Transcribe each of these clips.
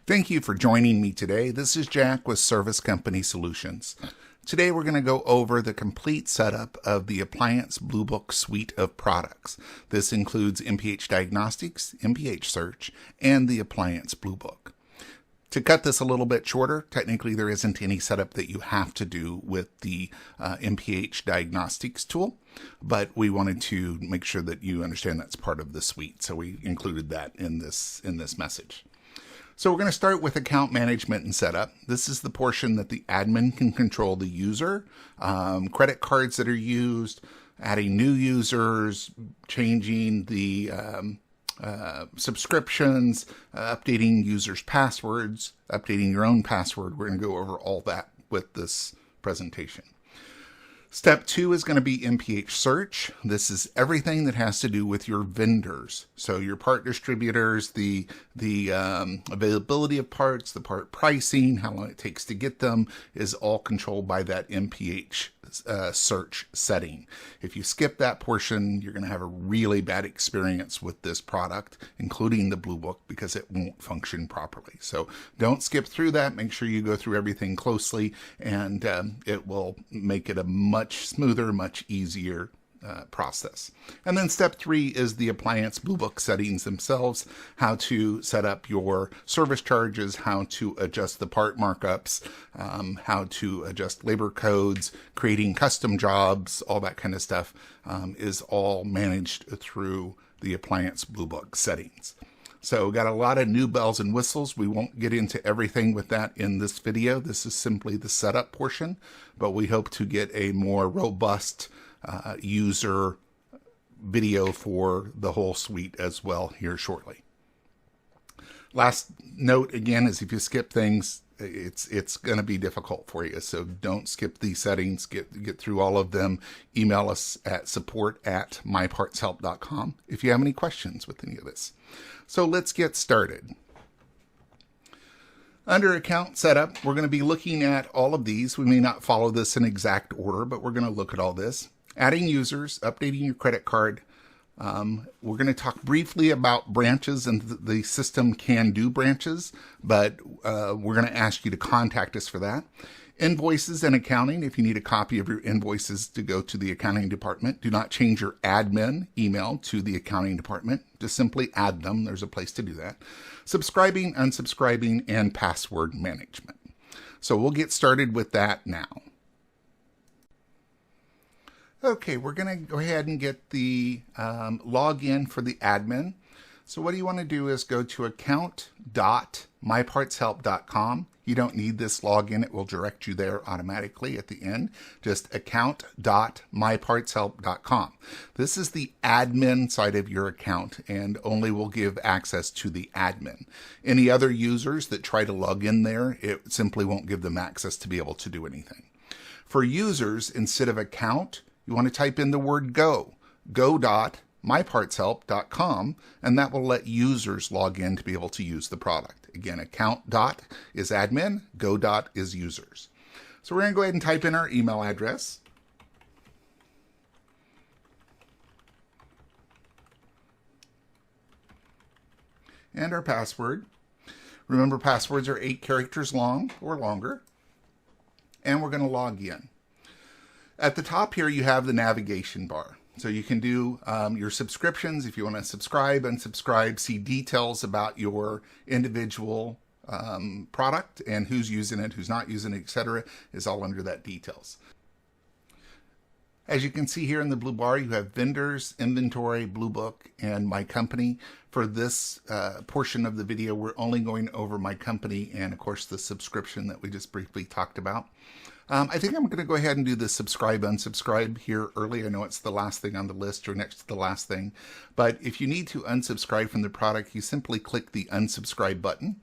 Thank you for joining me today. This is Jack with Service Company Solutions. Today we're going to go over the complete setup of the Appliance Blue Book suite of products. This includes MPH Diagnostics, MPH Search, and the Appliance Blue Book. To cut this a little bit shorter, technically there isn't any setup that you have to do with the MPH Diagnostics tool, but we wanted to make sure that you understand that's part of the suite, so we included that in this message. So we're going to start with account management and setup. This is the portion that the admin can control the user, credit cards that are used, adding new users, changing the subscriptions, updating users' passwords, updating your own password. We're going to go over all that with this presentation. Step 2 is going to be MPH Search. This is everything that has to do with your vendors. So your part distributors, the availability of parts, the part pricing, how long it takes to get them is all controlled by that MPH search setting. If you skip that portion, you're going to have a really bad experience with this product, including the Blue Book, because it won't function properly. So don't skip through that. Make sure you go through everything closely, and it will make it a much smoother, much easier process. And then step 3 is the Appliance Blue Book settings themselves, how to set up your service charges, how to adjust the part markups, how to adjust labor codes, creating custom jobs, all that kind of stuff is all managed through the Appliance Blue Book settings. So got a lot of new bells and whistles. We won't get into everything with that in this video. This is simply the setup portion, but we hope to get a more robust user video for the whole suite as well here shortly. Last note again is if you skip things, it's going to be difficult for you. So don't skip these settings. Get through all of them. Email us at support@mypartshelp.com if you have any questions with any of this. So let's get started. Under account setup, we're going to be looking at all of these. We may not follow this in exact order, but we're going to look at all this. Adding users, updating your credit card. We're going to talk briefly about branches, and the system can do branches, but we're going to ask you to contact us for that. Invoices and accounting. If you need a copy of your invoices to go to the accounting department, do not change your admin email to the accounting department. Just simply add them. There's a place to do that. Subscribing, unsubscribing, and password management. So we'll get started with that now. Okay, we're going to go ahead and get the login for the admin. So what you want to do is go to account.mypartshelp.com. You don't need this login. It will direct you there automatically at the end. Just account.mypartshelp.com. This is the admin side of your account and only will give access to the admin. Any other users that try to log in there, it simply won't give them access to be able to do anything. For users, instead of account, you want to type in the word go.mypartshelp.com, and that will let users log in to be able to use the product. Again, account dot is admin, go dot is users. So we're going to go ahead and type in our email address. And our password. Remember, passwords are 8 characters long or longer. And we're going to log in. At the top here, you have the navigation bar. So you can do your subscriptions if you want to subscribe, unsubscribe, see details about your individual product and who's using it, who's not using it, etc. is all under that details. As you can see here in the blue bar, you have vendors, inventory, Blue Book, and My Company. For this portion of the video, we're only going over My Company and, of course, the subscription that we just briefly talked about. I think I'm going to go ahead and do the subscribe, unsubscribe here early. I know it's the last thing on the list or next to the last thing. But if you need to unsubscribe from the product, you simply click the unsubscribe button,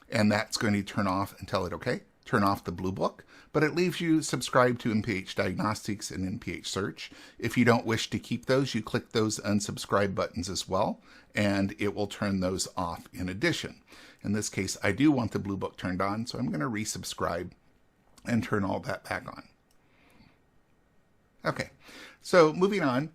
and that's going to turn off and tell it, okay, turn off the Blue Book. But it leaves you subscribed to MPH Diagnostics and MPH Search. If you don't wish to keep those, you click those unsubscribe buttons as well, and it will turn those off in addition. In this case, I do want the Blue Book turned on, so I'm going to resubscribe and turn all that back on. Okay, so moving on,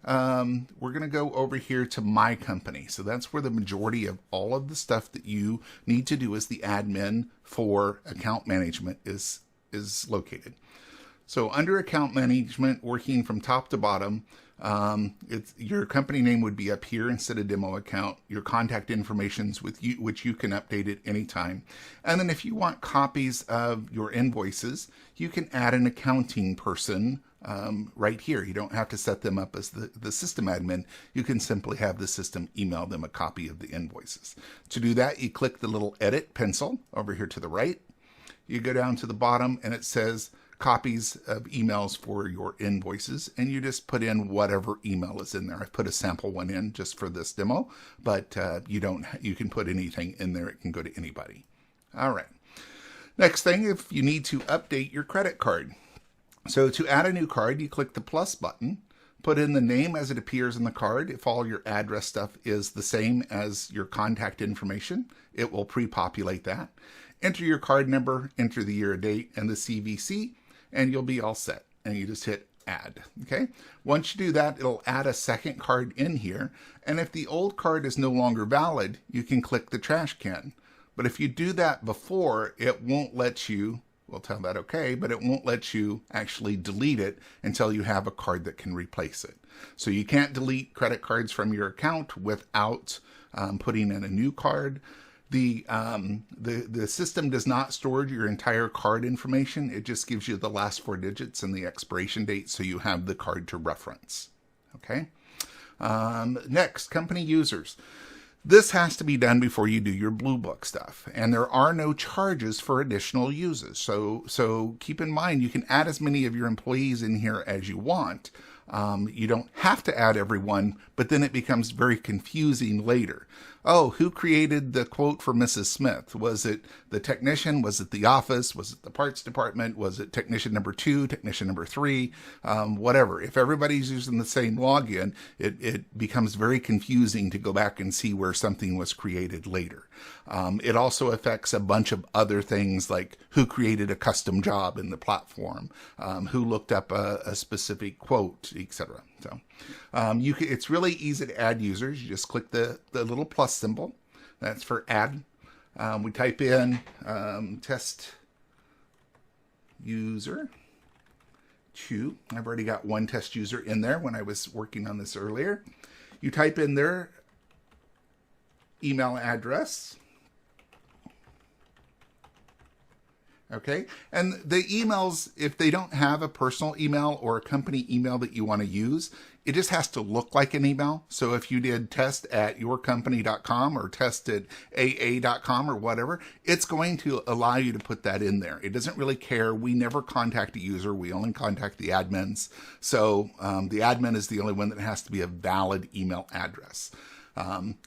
we're going to go over here to My Company. So that's where the majority of all of the stuff that you need to do as the admin for account management is located. So under account management, working from top to bottom, your company name would be up here instead of demo account. Your contact information's with you, which you can update at any time. And then if you want copies of your invoices, you can add an accounting person right here. You don't have to set them up as the system admin. You can simply have the system email them a copy of the invoices. To do that, you click the little edit pencil over here to the right. You go down to the bottom and it says copies of emails for your invoices, and you just put in whatever email is in there. I've put a sample one in just for this demo, but you can put anything in there. It can go to anybody. All right. Next thing, if you need to update your credit card. So to add a new card, you click the plus button, put in the name as it appears in the card. If all your address stuff is the same as your contact information, it will pre-populate that. Enter your card number, enter the year, date, and the CVC, and you'll be all set. And you just hit add. Okay. Once you do that, it'll add a second card in here. And if the old card is no longer valid, you can click the trash can. But if you do that before, it won't let you, we'll tell that okay, but it won't let you actually delete it until you have a card that can replace it. So you can't delete credit cards from your account without putting in a new card. The system does not store your entire card information. It just gives you the last 4 digits and the expiration date, so you have the card to reference. Okay. Next, company users. This has to be done before you do your Blue Book stuff, and there are no charges for additional users. So keep in mind, you can add as many of your employees in here as you want. You don't have to add everyone, but then it becomes very confusing later. Oh, who created the quote for Mrs. Smith? Was it the technician? Was it the office? Was it the parts department? Was it technician number 2, technician number 3? Whatever. If everybody's using the same login, it becomes very confusing to go back and see where something was created later. It also affects a bunch of other things like who created a custom job in the platform, who looked up a specific quote, etc. So it's really easy to add users. You just click the little plus symbol. That's for add. We type in test user 2. I've already got one test user in there when I was working on this earlier. You type in their email address. Okay, and the emails, if they don't have a personal email or a company email that you want to use, it just has to look like an email. So if you did test@yourcompany.com or test@aa.com or whatever, it's going to allow you to put that in there. It doesn't really care. We never contact a user. We only contact the admins. So the admin is the only one that has to be a valid email address.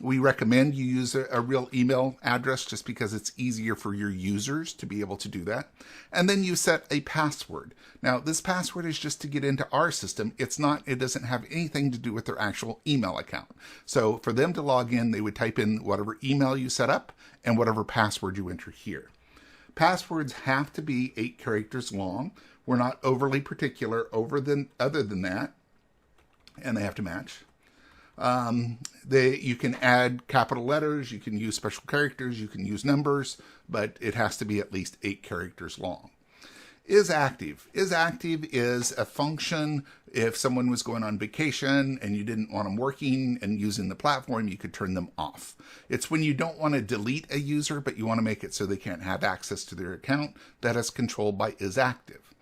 We recommend you use a real email address just because it's easier for your users to be able to do that. And then you set a password. Now, this password is just to get into our system. It doesn't have anything to do with their actual email account. So for them to log in, they would type in whatever email you set up and whatever password you enter here. Passwords have to be 8 characters long. We're not overly particular other than that, and they have to match. You can add capital letters, you can use special characters, you can use numbers, but it has to be at least 8 characters long. Is active. Is active is a function. If someone was going on vacation and you didn't want them working and using the platform, you could turn them off. It's when you don't want to delete a user, but you want to make it so they can't have access to their account. That is controlled by is active.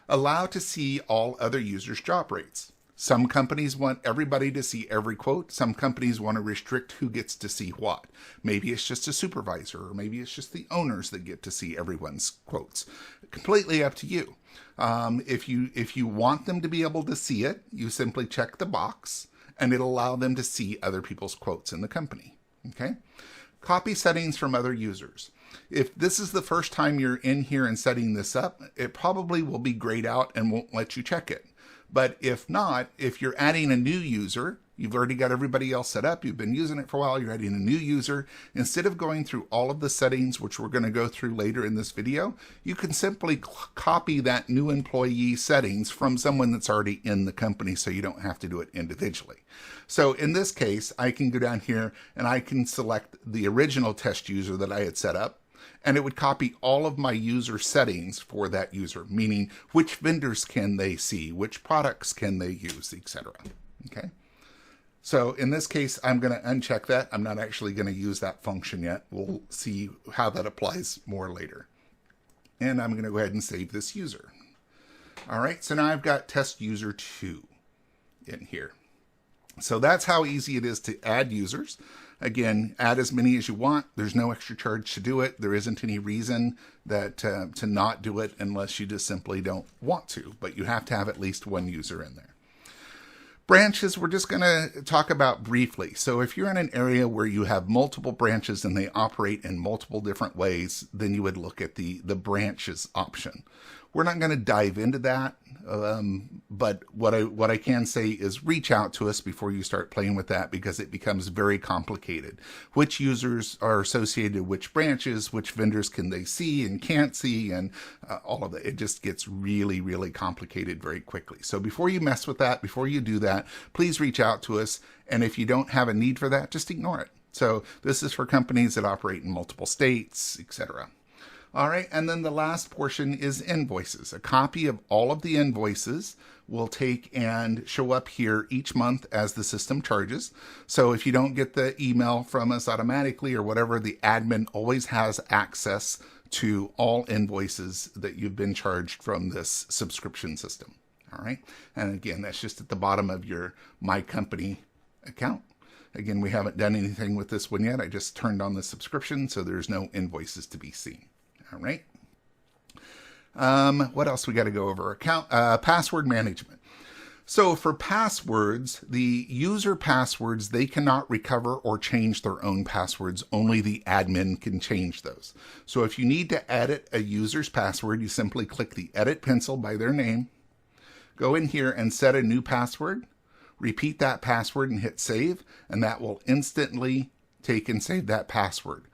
Allow to see all other users' job rates. Some companies want everybody to see every quote. Some companies want to restrict who gets to see what. Maybe it's just a supervisor, or maybe it's just the owners that get to see everyone's quotes. Completely up to you. If you want them to be able to see it, you simply check the box, and it'll allow them to see other people's quotes in the company. Okay? Copy settings from other users. If this is the first time you're in here and setting this up, it probably will be grayed out and won't let you check it. But if not, if you're adding a new user You've already got everybody else set up. You've been using it for a while. You're adding a new user. Instead of going through all of the settings, which we're going to go through later in this video, you can simply copy that new employee settings from someone that's already in the company, so you don't have to do it individually. So in this case, I can go down here and I can select the original test user that I had set up, and it would copy all of my user settings for that user, meaning which vendors can they see, which products can they use, etc. Okay. So in this case, I'm going to uncheck that. I'm not actually going to use that function yet. We'll see how that applies more later. And I'm going to go ahead and save this user. All right, so now I've got test user 2 in here. So that's how easy it is to add users. Again, add as many as you want. There's no extra charge to do it. There isn't any reason that to not do it unless you just simply don't want to, but you have to have at least one user in there. Branches, we're just going to talk about briefly. So if you're in an area where you have multiple branches and they operate in multiple different ways, then you would look at the branches option. We're not going to dive into that, but what I can say is reach out to us before you start playing with that, because it becomes very complicated. Which users are associated with which branches, which vendors can they see and can't see, and all of that. It just gets really, really complicated very quickly. So before you mess with that, before you do that, please reach out to us. And if you don't have a need for that, just ignore it. So this is for companies that operate in multiple states, etc. All right, and then the last portion is invoices. A copy of all of the invoices will take and show up here each month as the system charges. So if you don't get the email from us automatically or whatever, the admin always has access to all invoices that you've been charged from this subscription system. All right, and again, that's just at the bottom of your My Company account. Again, we haven't done anything with this one yet. I just turned on the subscription, so there's no invoices to be seen. All right. What else we got to go over? Password management. So for passwords, the user passwords, they cannot recover or change their own passwords. Only the admin can change those. So if you need to edit a user's password, you simply click the edit pencil by their name, go in here and set a new password, repeat that password and hit save, and that will instantly take and save that password.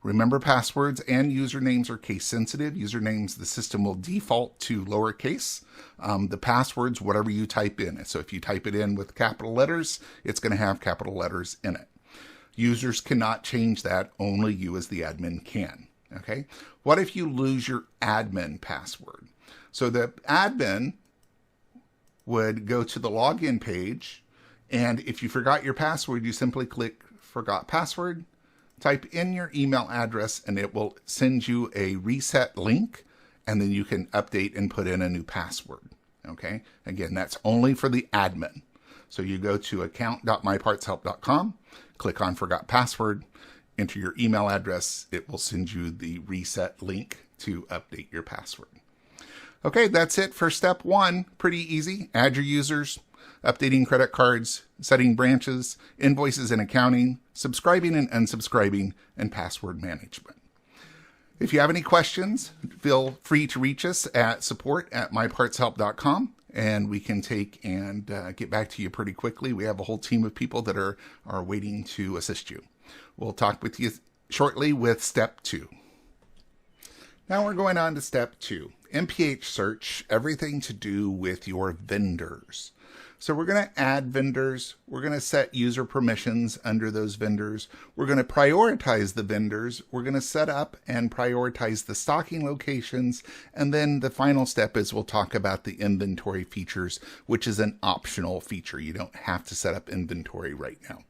Remember, passwords and usernames are case sensitive. Usernames, the system will default to lowercase. The passwords, whatever you type in. So if you type it in with capital letters, it's going to have capital letters in it. Users cannot change that. Only you as the admin can. Okay. What if you lose your admin password? So the admin would go to the login page, and if you forgot your password, you simply click Forgot Password. Type in your email address and it will send you a reset link, and then you can update and put in a new password. Okay. Again, that's only for the admin. So you go to account.mypartshelp.com, click on Forgot Password, enter your email address. It will send you the reset link to update your password. Okay. That's it for step 1. Pretty easy. Add your users, updating credit cards, setting branches, invoices and accounting, subscribing and unsubscribing, and password management. If you have any questions, feel free to reach us at support@mypartshelp.com, and we can take and get back to you pretty quickly. We have a whole team of people that are waiting to assist you. We'll talk with you shortly with step 2. Now we're going on to step 2. MPH search, everything to do with your vendors. So we're going to add vendors. We're going to set user permissions under those vendors. We're going to prioritize the vendors. We're going to set up and prioritize the stocking locations. And then the final step is we'll talk about the inventory features, which is an optional feature. You don't have to set up inventory right now.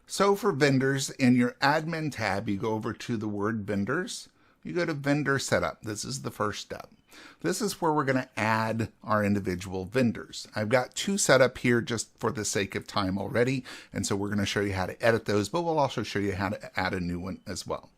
So for vendors, in your admin tab, you go over to the word vendors. You go to vendor setup. This is the first step. This is where we're going to add our individual vendors. I've got 2 set up here just for the sake of time already. And so we're going to show you how to edit those, but we'll also show you how to add a new one as well.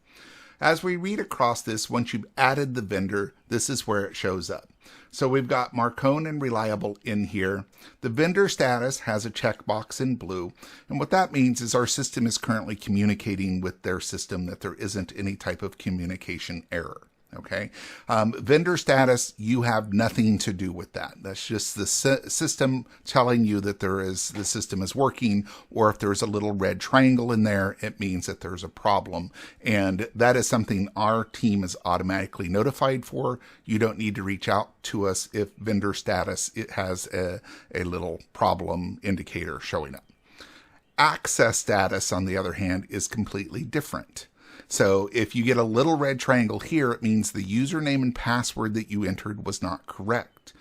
As we read across this, once you've added the vendor, this is where it shows up. So we've got Marcone and Reliable in here. The vendor status has a checkbox in blue. And what that means is our system is currently communicating with their system, that there isn't any type of communication error. Okay. Vendor status, you have nothing to do with that. That's just the system telling you that the system is working, or if there's a little red triangle in there, it means that there's a problem. And that is something our team is automatically notified for. You don't need to reach out to us if vendor status, it has a little problem indicator showing up. Access status, on the other hand, is completely different. So if you get a little red triangle here, it means the username and password that you entered was not correct.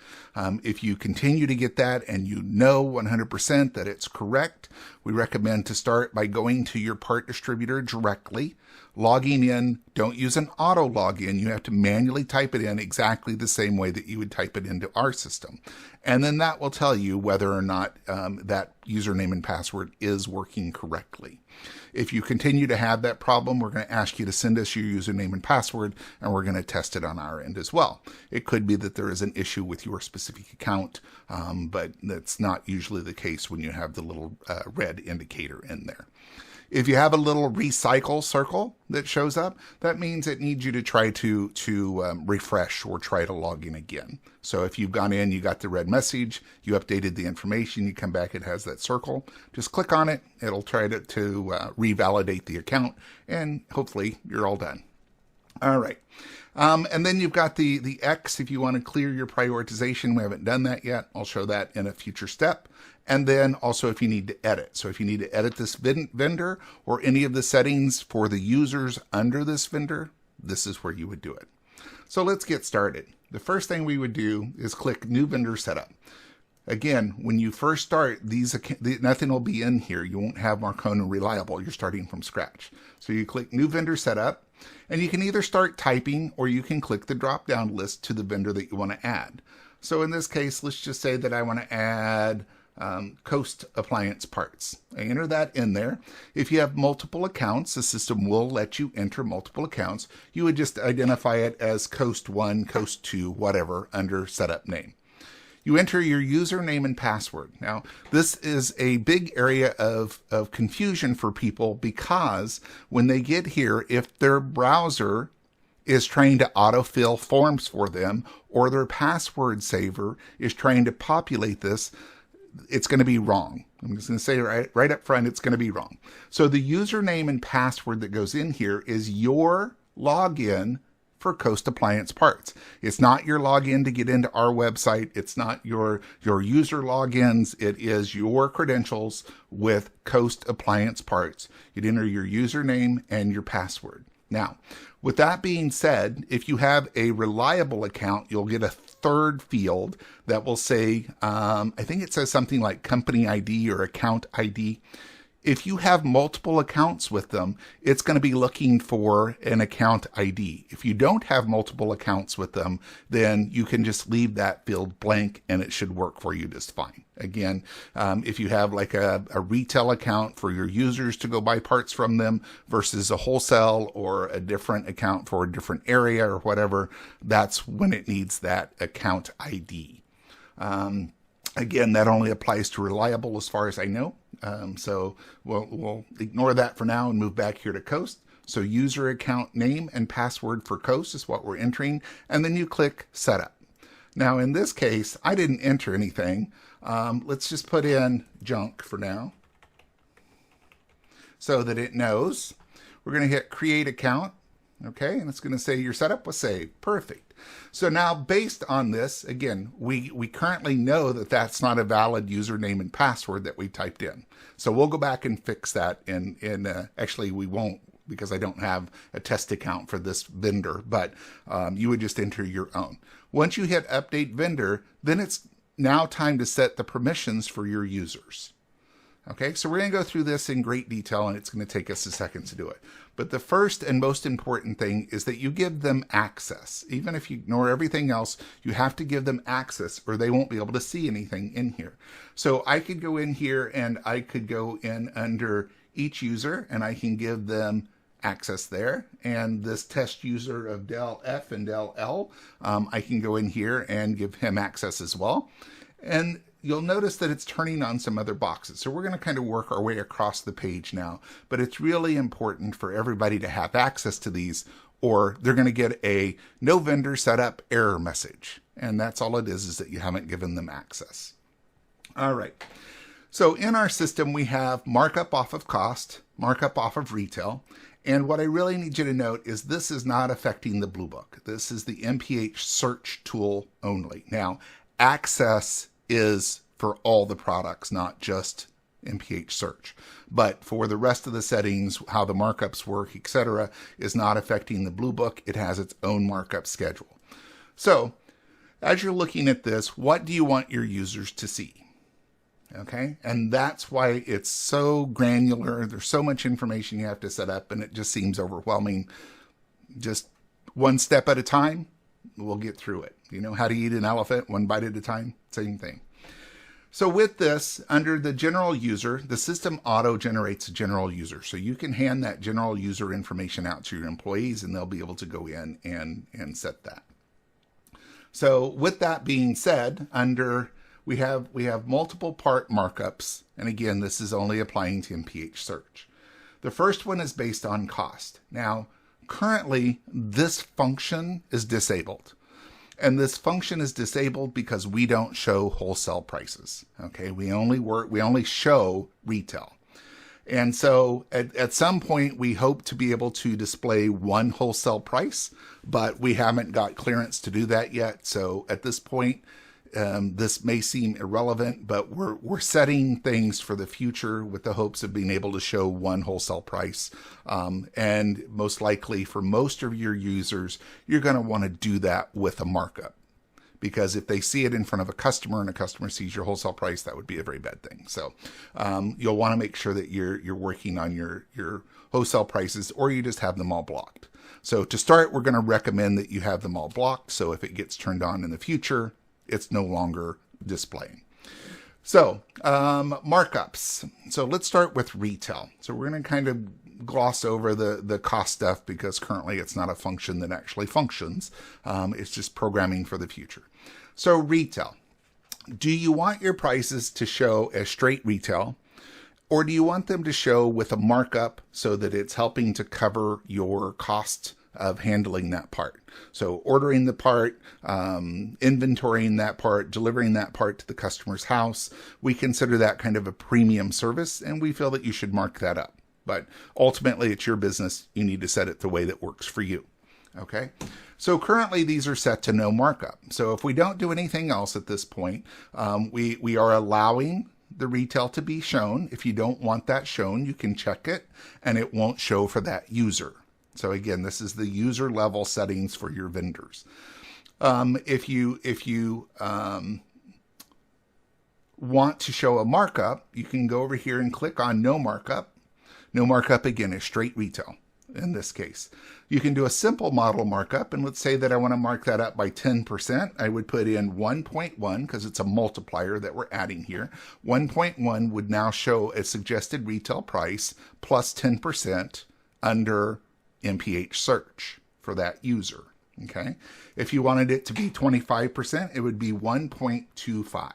If you continue to get that and you know 100% that it's correct, we recommend to start by going to your part distributor directly, logging in. Don't use an auto login. You have to manually type it in exactly the same way that you would type it into our system. And then that will tell you whether or not that username and password is working correctly. If you continue to have that problem, we're going to ask you to send us your username and password, and we're going to test it on our end as well. It could be that there is an issue with your specific account, but that's not usually the case when you have the little red indicator in there. If you have a little recycle circle that shows up, that means it needs you to try to refresh or try to log in again. So if you've gone in, you got the red message, you updated the information, you come back, it has that circle. Just click on it. It'll try to revalidate the account, and hopefully you're all done. All right. And then you've got the X if you want to clear your prioritization. We haven't done that yet. I'll show that in a future step. And then also if you need to edit. So if you need to edit this vendor or any of the settings for the users under this vendor, this is where you would do it. So let's get started. The first thing we would do is click New Vendor Setup. Again, when you first start, nothing will be in here. You won't have Marcona Reliable. You're starting from scratch. So you click New Vendor Setup, and you can either start typing or you can click the drop-down list to the vendor that you want to add. So in this case, let's just say that I want to add Coast Appliance parts. I enter that in there. If you have multiple accounts, the system will let you enter multiple accounts. You would just identify it as Coast 1, Coast 2, whatever, under setup name. You enter your username and password. Now, this is a big area of confusion for people, because when they get here, if their browser is trying to autofill forms for them, or their password saver is trying to populate this, it's going to be wrong. I'm just going to say right up front, it's going to be wrong. So the username and password that goes in here is your login for Coast Appliance parts. It's not your login to get into our website. It's not your user logins. It is your credentials with Coast Appliance parts. You'd enter your username and your password. Now, with that being said, if you have a reliable account, you'll get a third field that will say, I think it says something like company ID or account ID. If you have multiple accounts with them, it's going to be looking for an account ID. If you don't have multiple accounts with them, then you can just leave that field blank and it should work for you just fine. Again, if you have like a retail account for your users to go buy parts from them versus a wholesale or a different account for a different area or whatever, that's when it needs that account ID. Again, that only applies to reliable as far as I know. So we'll ignore that for now and move back here to Coast. So user account name and password for Coast is what we're entering. And then you click Setup. Now, in this case, I didn't enter anything. Let's just put in junk for now so that it knows. We're going to hit Create Account. Okay, and it's going to say your setup was saved. Perfect. So now based on this, again, we currently know that that's not a valid username and password that we typed in. So we'll go back and fix that actually we won't, because I don't have a test account for this vendor, but you would just enter your own. Once you hit Update Vendor, then it's now time to set the permissions for your users. Okay, so we're going to go through this in great detail, and it's going to take us a second to do it. But the first and most important thing is that you give them access. Even if you ignore everything else, you have to give them access or they won't be able to see anything in here. So I could go in here and I could go in under each user and I can give them access there. And this test user of Del F and Del L, I can go in here and give him access as well. And you'll notice that it's turning on some other boxes. So we're going to kind of work our way across the page now, but it's really important for everybody to have access to these, or they're going to get a no vendor setup error message. And that's all it is that you haven't given them access. All right. So in our system, we have markup off of cost, markup off of retail. And what I really need you to note is this is not affecting the Blue Book. This is the MPH search tool only. Now, access is for all the products, not just MPH search. But for the rest of the settings, how the markups work, etc., is not affecting the Blue Book. It has its own markup schedule. So as you're looking at this, what do you want your users to see? Okay, and that's why it's so granular. There's so much information you have to set up, and it just seems overwhelming. Just one step at a time, we'll get through it. You know how to eat an elephant, one bite at a time? Same thing. So with this, under the general user, the system auto generates a general user. So you can hand that general user information out to your employees, and they'll be able to go in and set that. So with that being said, under we have multiple part markups, and again, this is only applying to MPH search. The first one is based on cost. Now, currently, this function is disabled. And this function is disabled because we don't show wholesale prices. Okay, we only show retail. And so at some point, we hope to be able to display one wholesale price, but we haven't got clearance to do that yet. So at this point, this may seem irrelevant, but we're setting things for the future with the hopes of being able to show one wholesale price. And most likely for most of your users, you're going to want to do that with a markup. Because if they see it in front of a customer and a customer sees your wholesale price, that would be a very bad thing. So you'll want to make sure that you're working on your wholesale prices, or you just have them all blocked. So to start, we're going to recommend that you have them all blocked. So if it gets turned on in the future, it's no longer displaying. So markups. So let's start with retail. So we're going to kind of gloss over the cost stuff because currently it's not a function that actually functions. It's just programming for the future. So retail. Do you want your prices to show as straight retail, or do you want them to show with a markup so that it's helping to cover your cost of handling that part? So ordering the part, inventorying that part, delivering that part to the customer's house, we consider that kind of a premium service, and we feel that you should mark that up. But ultimately, it's your business. You need to set it the way that works for you. Okay, so currently these are set to no markup. So if we don't do anything else at this point, we are allowing the retail to be shown. If you don't want that shown, you can check it, and it won't show for that user. So again, this is the user level settings for your vendors. If you want to show a markup, you can go over here and click on no markup. No markup, again, is straight retail in this case. You can do a simple model markup, and let's say that I want to mark that up by 10%. I would put in 1.1 because it's a multiplier that we're adding here. 1.1 would now show a suggested retail price plus 10% under MPH search for that user. Okay. If you wanted it to be 25%, it would be 1.25.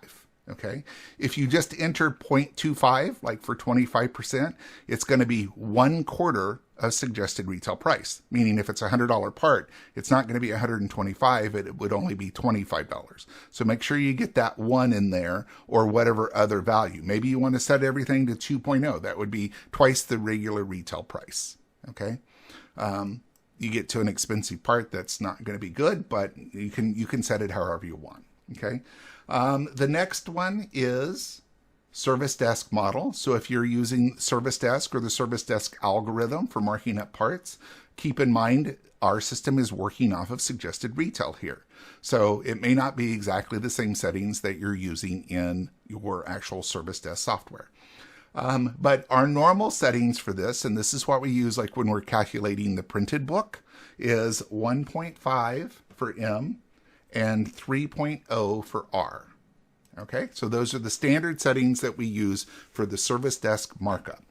Okay. If you just enter 0.25, like for 25%, it's going to be 1/4 of suggested retail price. Meaning if it's a $100 part, it's not going to be $125. It would only be $25. So make sure you get that 1 in there, or whatever other value. Maybe you want to set everything to 2.0. That would be twice the regular retail price. Okay. You get to an expensive part that's not going to be good, but you can set it however you want. Okay. The next one is service desk model. So if you're using service desk or the service desk algorithm for marking up parts, keep in mind our system is working off of suggested retail here. So it may not be exactly the same settings that you're using in your actual service desk software. But our normal settings for this, and this is what we use like when we're calculating the printed book, is 1.5 for M and 3.0 for R. Okay, so those are the standard settings that we use for the service desk markup.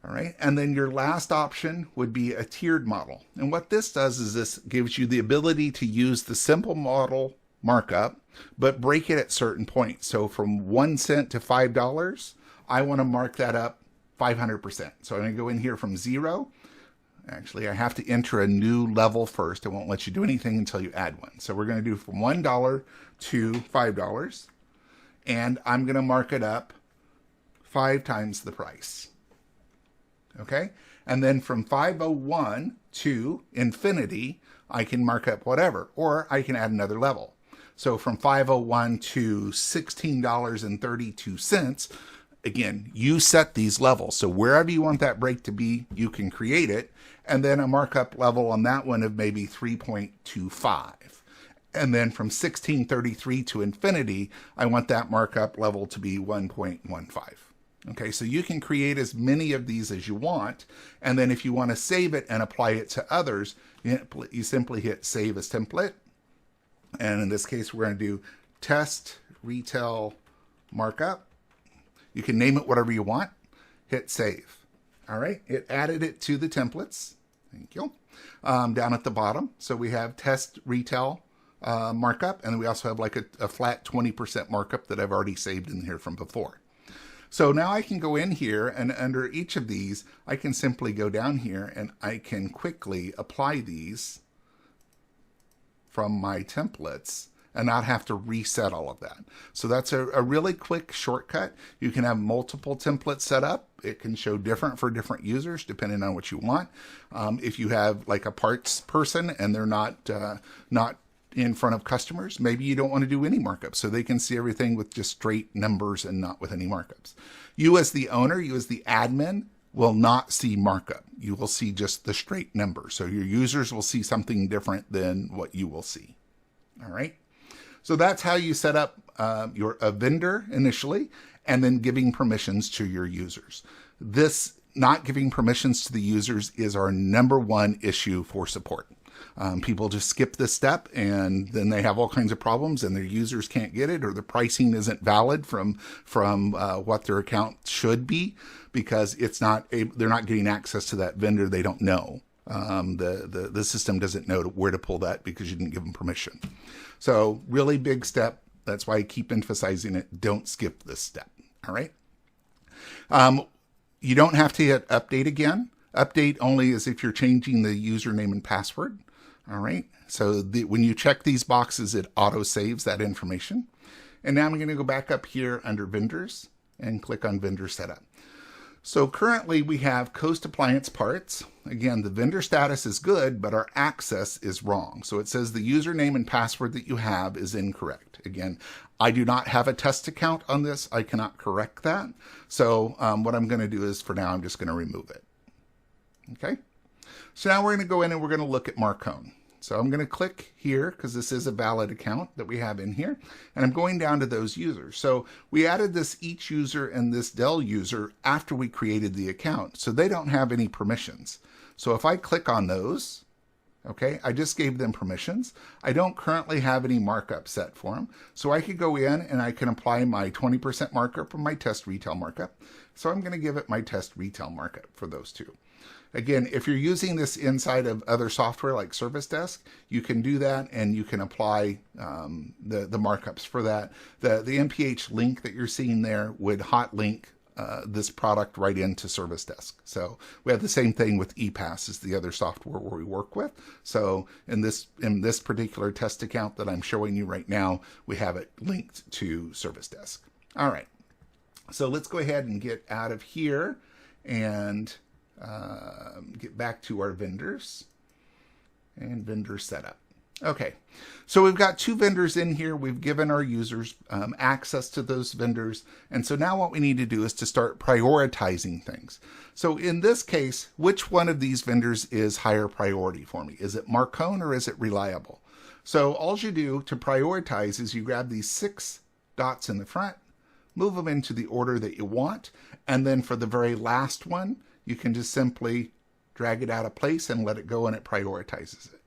All right, and then your last option would be a tiered model. And what this does is this gives you the ability to use the simple model markup, but break it at certain points. So from 1 cent to $5, I want to mark that up 500%. So I'm going to go in here from 0, Actually, I have to enter a new level first. It won't let you do anything until you add one. So we're going to do from $1 to $5. And I'm going to mark it up 5 times the price. Okay? And then from 501 to infinity, I can mark up whatever, or I can add another level. So from 501 to $16.32, again, you set these levels. So wherever you want that break to be, you can create it. And then a markup level on that one of maybe 3.25. And then from 1633 to infinity, I want that markup level to be 1.15. Okay, so you can create as many of these as you want. And then if you want to save it and apply it to others, you simply hit Save as Template. And in this case, we're going to do Test Retail Markup. You can name it whatever you want. Hit Save. All right, it added it to the templates. Thank you. Down at the bottom. So we have Test Retail Markup, and we also have like a flat 20% markup that I've already saved in here from before. So now I can go in here, and under each of these, I can simply go down here and I can quickly apply these from my templates and not have to reset all of that. So that's a really quick shortcut. You can have multiple templates set up. It can show different for different users depending on what you want. If you have like a parts person and they're not in front of customers, maybe you don't want to do any markups, so they can see everything with just straight numbers and not with any markups. You as the owner, you as the admin, will not see markup. You will see just the straight numbers. So your users will see something different than what you will see. All right. So that's how you set up a vendor initially, and then giving permissions to your users. This not giving permissions to the users is our #1 issue for support. People just skip this step, and then they have all kinds of problems, and their users can't get it, or the pricing isn't valid from what their account should be, because they're not getting access to that vendor. They don't know. The system doesn't know where to pull that because you didn't give them permission. So really big step. That's why I keep emphasizing it. Don't skip this step. All right. You don't have to hit update again. Update only is if you're changing the username and password. All right. So when you check these boxes, it auto saves that information. And now I'm going to go back up here under vendors and click on vendor setup. So currently we have Coast Appliance parts. Again, the vendor status is good, but our access is wrong. So it says the username and password that you have is incorrect. Again, I do not have a test account on this. I cannot correct that. So what I'm going to do is, for now, I'm just going to remove it. Okay. So now we're going to go in and we're going to look at Marcone. So I'm going to click here because this is a valid account that we have in here. And I'm going down to those users. So we added this each user and this Dell user after we created the account. So they don't have any permissions. So if I click on those, okay, I just gave them permissions. I don't currently have any markup set for them. So I could go in and I can apply my 20% markup or my test retail markup. So I'm going to give it my test retail markup for those two. Again, if you're using this inside of other software like Service Desk, you can do that and you can apply the markups for that. The MPH link that you're seeing there would hot link this product right into Service Desk. So we have the same thing with ePass as the other software where we work with. So in this particular test account that I'm showing you right now, we have it linked to Service Desk. All right. So let's go ahead and get out of here and get back to our vendors and vendor setup. Okay, so we've got 2 vendors in here. We've given our users access to those vendors. And so now what we need to do is to start prioritizing things. So in this case, which one of these vendors is higher priority for me? Is it Marcone or is it Reliable? So all you do to prioritize is you grab these 6 dots in the front, move them into the order that you want. And then for the very last one, you can just simply drag it out of place and let it go, and it prioritizes it.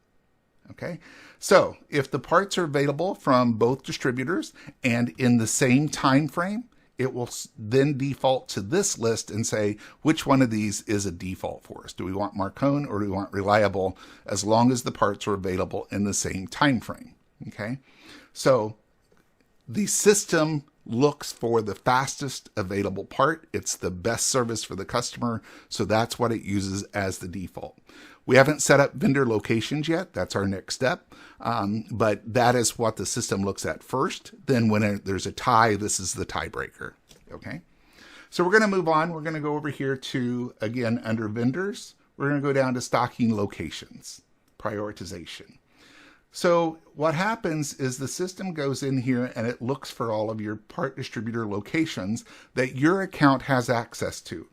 Okay, so if the parts are available from both distributors and in the same time frame, it will then default to this list and say which one of these is a default for us. Do we want Marcone or do we want Reliable, as long as the parts are available in the same time frame? Okay, so the system looks for the fastest available part. It's the best service for the customer, so that's what it uses as the default. We haven't set up vendor locations yet. That's our next step. But that is what the system looks at first. Then when there's a tie, this is the tiebreaker. Okay. So we're going to move on. We're going to go over here to, again, under vendors. We're going to go down to stocking locations, prioritization. So what happens is the system goes in here and it looks for all of your part distributor locations that your account has access to.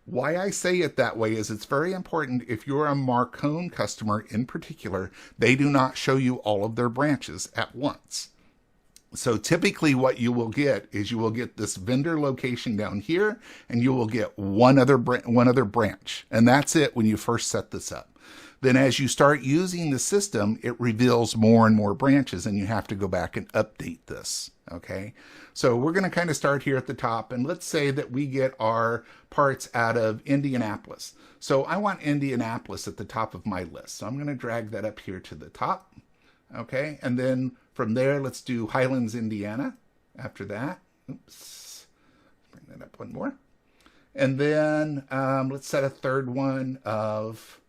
Why I say it that way is it's very important. If you're a Marcone customer in particular, they do not show you all of their branches at once. So typically what you will get is you will get this vendor location down here and you will get one other branch. And that's it when you first set this up. Then as you start using the system, it reveals more and more branches and you have to go back and update this. Okay. So we're going to kind of start here at the top, and let's say that we get our parts out of Indianapolis. So I want Indianapolis at the top of my list. So I'm going to drag that up here to the top. Okay. And then from there, let's do Highlands, Indiana. After that, oops, bring that up one more. And then let's set a third one of,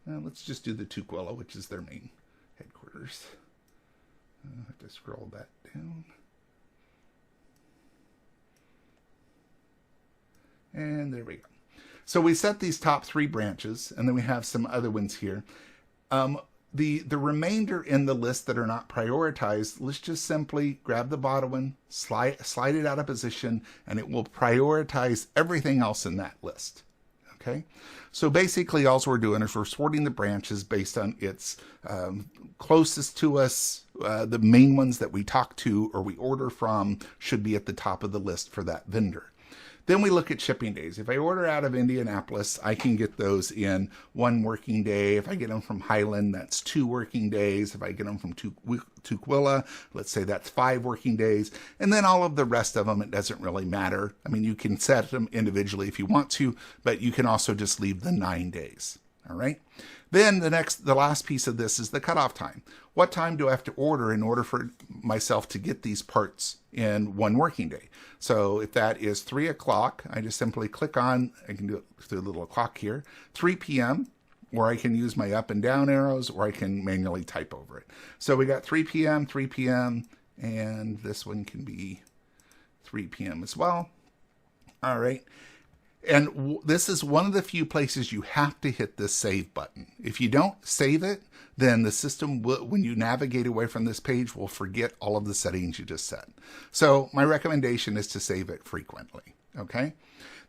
let's just do the Tukwila, which is their main headquarters. I have to scroll that down. And there we go. So we set these top 3 branches, and then we have some other ones here. The remainder in the list that are not prioritized, let's just simply grab the bottom one, slide it out of position, and it will prioritize everything else in that list. Okay, so basically all we're doing is we're sorting the branches based on its closest to us. The main ones that we talk to or we order from should be at the top of the list for that vendor. Then we look at shipping days. If I order out of Indianapolis, I can get those in 1 working day. If I get them from Highland, that's 2 working days. If I get them from Tukwila, let's say that's 5 working days. And then all of the rest of them, it doesn't really matter. I mean, you can set them individually if you want to, but you can also just leave the 9 days. All right. Then the last piece of this is the cutoff time. What time do I have to order in order for myself to get these parts in 1 working day? So if that is 3 o'clock, I just simply click on, I can do it through the little clock here, 3 p.m., or I can use my up and down arrows, or I can manually type over it. So we got 3 p.m., 3 p.m., and this one can be 3 p.m. as well. All right. And this is one of the few places you have to hit this save button. If you don't save it, then the system will, when you navigate away from this page, will forget all of the settings you just set. So my recommendation is to save it frequently. Okay.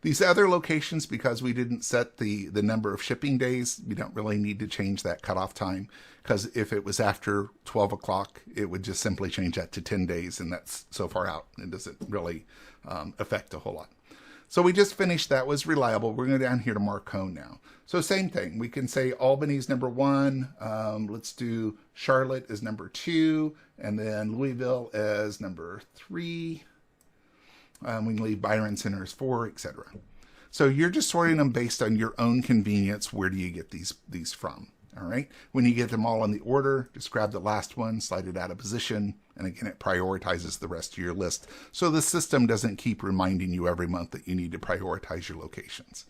These other locations, because we didn't set the number of shipping days, we don't really need to change that cutoff time, because if it was after 12 o'clock, it would just simply change that to 10 days. And that's so far out. It doesn't really affect a whole lot. So we just finished, that was reliable. We're going to go down here to Marcone now. So same thing. We can say Albany's number 1. Let's do Charlotte as number 2. And then Louisville as number 3. We can leave Byron Center as 4, etc. So you're just sorting them based on your own convenience. Where do you get these from? All right. When you get them all in the order, just grab the last one, slide it out of position. And again, it prioritizes the rest of your list. So the system doesn't keep reminding you every month that you need to prioritize your locations.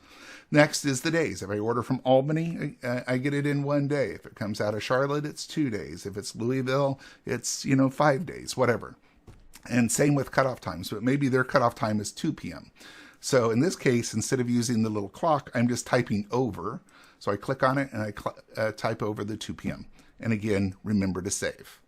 Next is the days. If I order from Albany, I get it in 1 day. If it comes out of Charlotte, it's 2 days. If it's Louisville, it's, 5 days, whatever. And same with cutoff times, but maybe their cutoff time is 2 p.m. So in this case, instead of using the little clock, I'm just typing over. So I click on it and I type over the 2 p.m. And again, remember to save.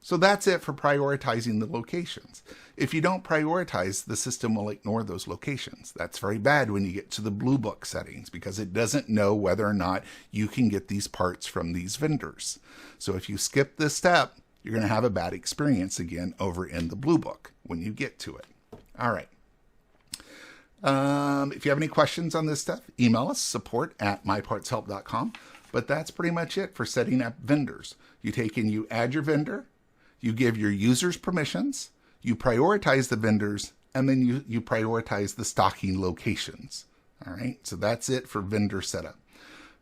So that's it for prioritizing the locations. If you don't prioritize, the system will ignore those locations. That's very bad when you get to the Blue Book settings, because it doesn't know whether or not you can get these parts from these vendors. So if you skip this step, you're going to have a bad experience again over in the Blue Book when you get to it. All right. If you have any questions on this stuff, email us, support@mypartshelp.com. But that's pretty much it for setting up vendors. You take and you add your vendor, you give your users permissions, you prioritize the vendors, and then you prioritize the stocking locations. All right, so that's it for vendor setup.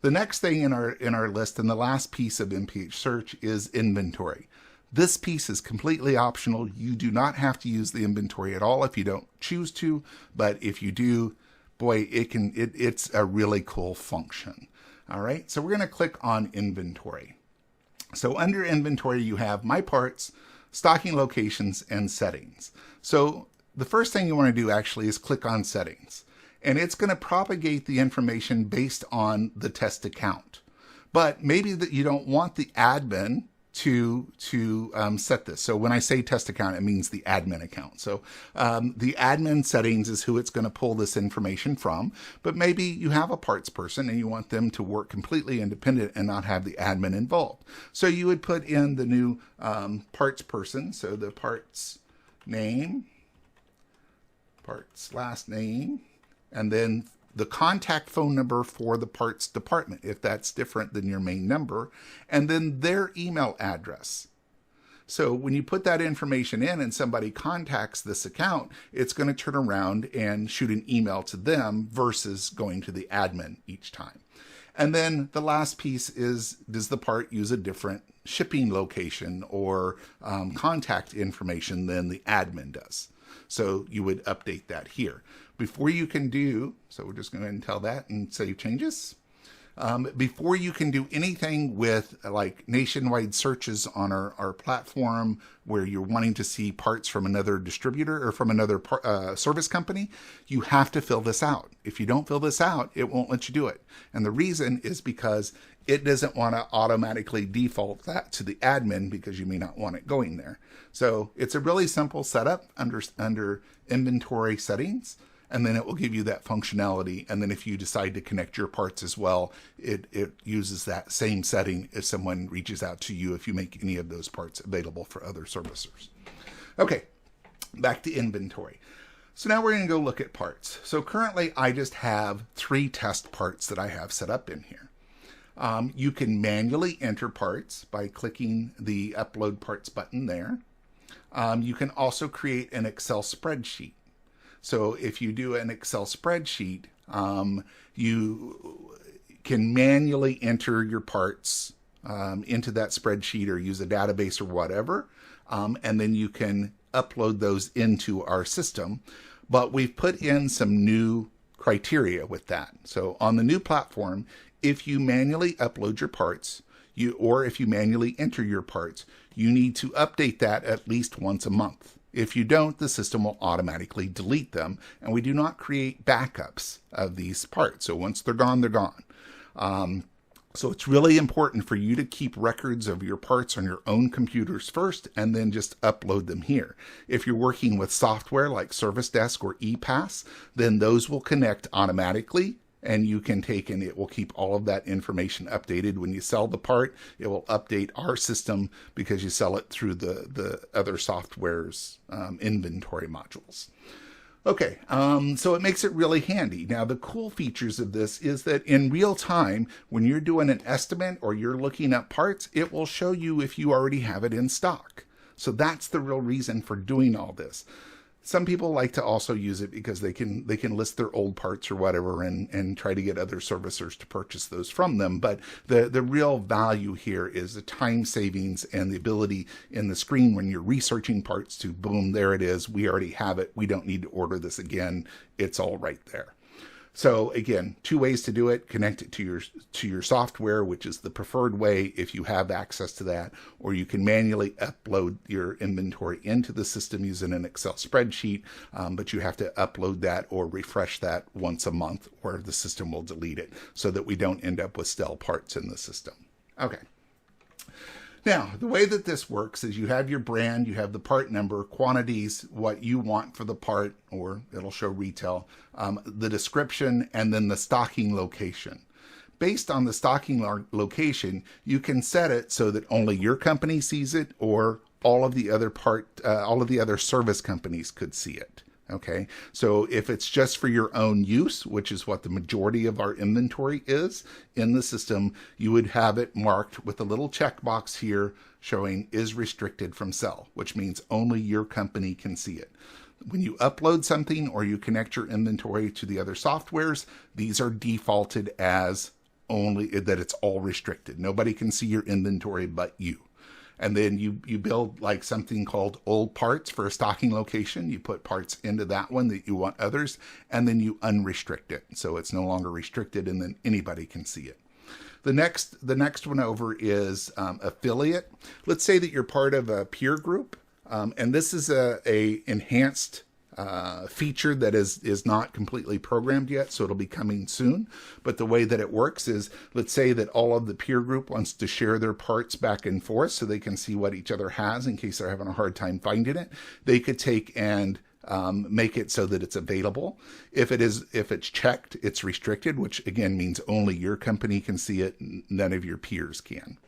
The next thing in our list, and the last piece of MPH Search, is inventory. This piece is completely optional. You do not have to use the inventory at all if you don't choose to, but if you do, boy, it's a really cool function. All right, so we're going to click on inventory. So under inventory, you have my parts, stocking locations, and settings. So the first thing you want to do actually is click on settings, and it's going to propagate the information based on the test account. But maybe that you don't want the admin to set this. So when I say test account, it means the admin account. So the admin settings is who it's going to pull this information from. But maybe you have a parts person and you want them to work completely independent and not have the admin involved. So you would put in the new parts person. So the parts name, parts last name, and then the contact phone number for the parts department, if that's different than your main number, and then their email address. So when you put that information in and somebody contacts this account, it's going to turn around and shoot an email to them versus going to the admin each time. And then the last piece is, does the part use a different shipping location or contact information than the admin does? So you would update that here. Before you can do, so we're just going to tell that and save changes. Before you can do anything with like nationwide searches on our platform where you're wanting to see parts from another distributor or from another service company, you have to fill this out. If you don't fill this out, it won't let you do it. And the reason is because it doesn't want to automatically default that to the admin because you may not want it going there. So it's a really simple setup under inventory settings. And then it will give you that functionality. And then if you decide to connect your parts as well, it uses that same setting if someone reaches out to you if you make any of those parts available for other servicers. Okay, back to inventory. So now we're going to go look at parts. So currently I just have 3 test parts that I have set up in here. You can manually enter parts by clicking the Upload Parts button there. You can also create an Excel spreadsheet. So if you do an Excel spreadsheet, you can manually enter your parts into that spreadsheet or use a database or whatever, and then you can upload those into our system. But we've put in some new criteria with that. So on the new platform, if you manually upload your parts, or if you manually enter your parts, you need to update that at least once a month. If you don't, the system will automatically delete them, and we do not create backups of these parts. So once they're gone, they're gone. So it's really important for you to keep records of your parts on your own computers first, and then just upload them here. If you're working with software like Service Desk or ePass, then those will connect automatically, and you can take and it will keep all of that information updated. When you sell the part, it will update our system because you sell it through the other software's inventory modules. Okay, so it makes it really handy. Now, the cool features of this is that in real time, when you're doing an estimate or you're looking up parts, it will show you if you already have it in stock. So that's the real reason for doing all this. Some people like to also use it because they can list their old parts or whatever and try to get other servicers to purchase those from them. But the real value here is the time savings and the ability in the screen when you're researching parts to boom, there it is. We already have it. We don't need to order this again. It's all right there. So again, 2 ways to do it. Connect it to your software, which is the preferred way if you have access to that, or you can manually upload your inventory into the system using an Excel spreadsheet, but you have to upload that or refresh that once a month, or the system will delete it so that we don't end up with stale parts in the system. Okay. Now, the way that this works is you have your brand, you have the part number, quantities, what you want for the part, or it'll show retail, the description, and then the stocking location. Based on the stocking location, you can set it so that only your company sees it, or all of the other service companies could see it. Okay, so if it's just for your own use, which is what the majority of our inventory is in the system, you would have it marked with a little checkbox here showing is restricted from sell, which means only your company can see it. When you upload something or you connect your inventory to the other softwares, these are defaulted as only that it's all restricted. Nobody can see your inventory but you. And then you build like something called old parts for a stocking location. You put parts into that one that you want others, and then you unrestrict it. So it's no longer restricted, and then anybody can see it. The next one over is affiliate. Let's say that you're part of a peer group, and this is a enhanced feature that is not completely programmed yet, so it'll be coming soon. But the way that it works is, let's say that all of the peer group wants to share their parts back and forth so they can see what each other has in case they're having a hard time finding it. They could take and make it so that it's available. If it's checked, it's restricted, which again means only your company can see it, none of your peers can.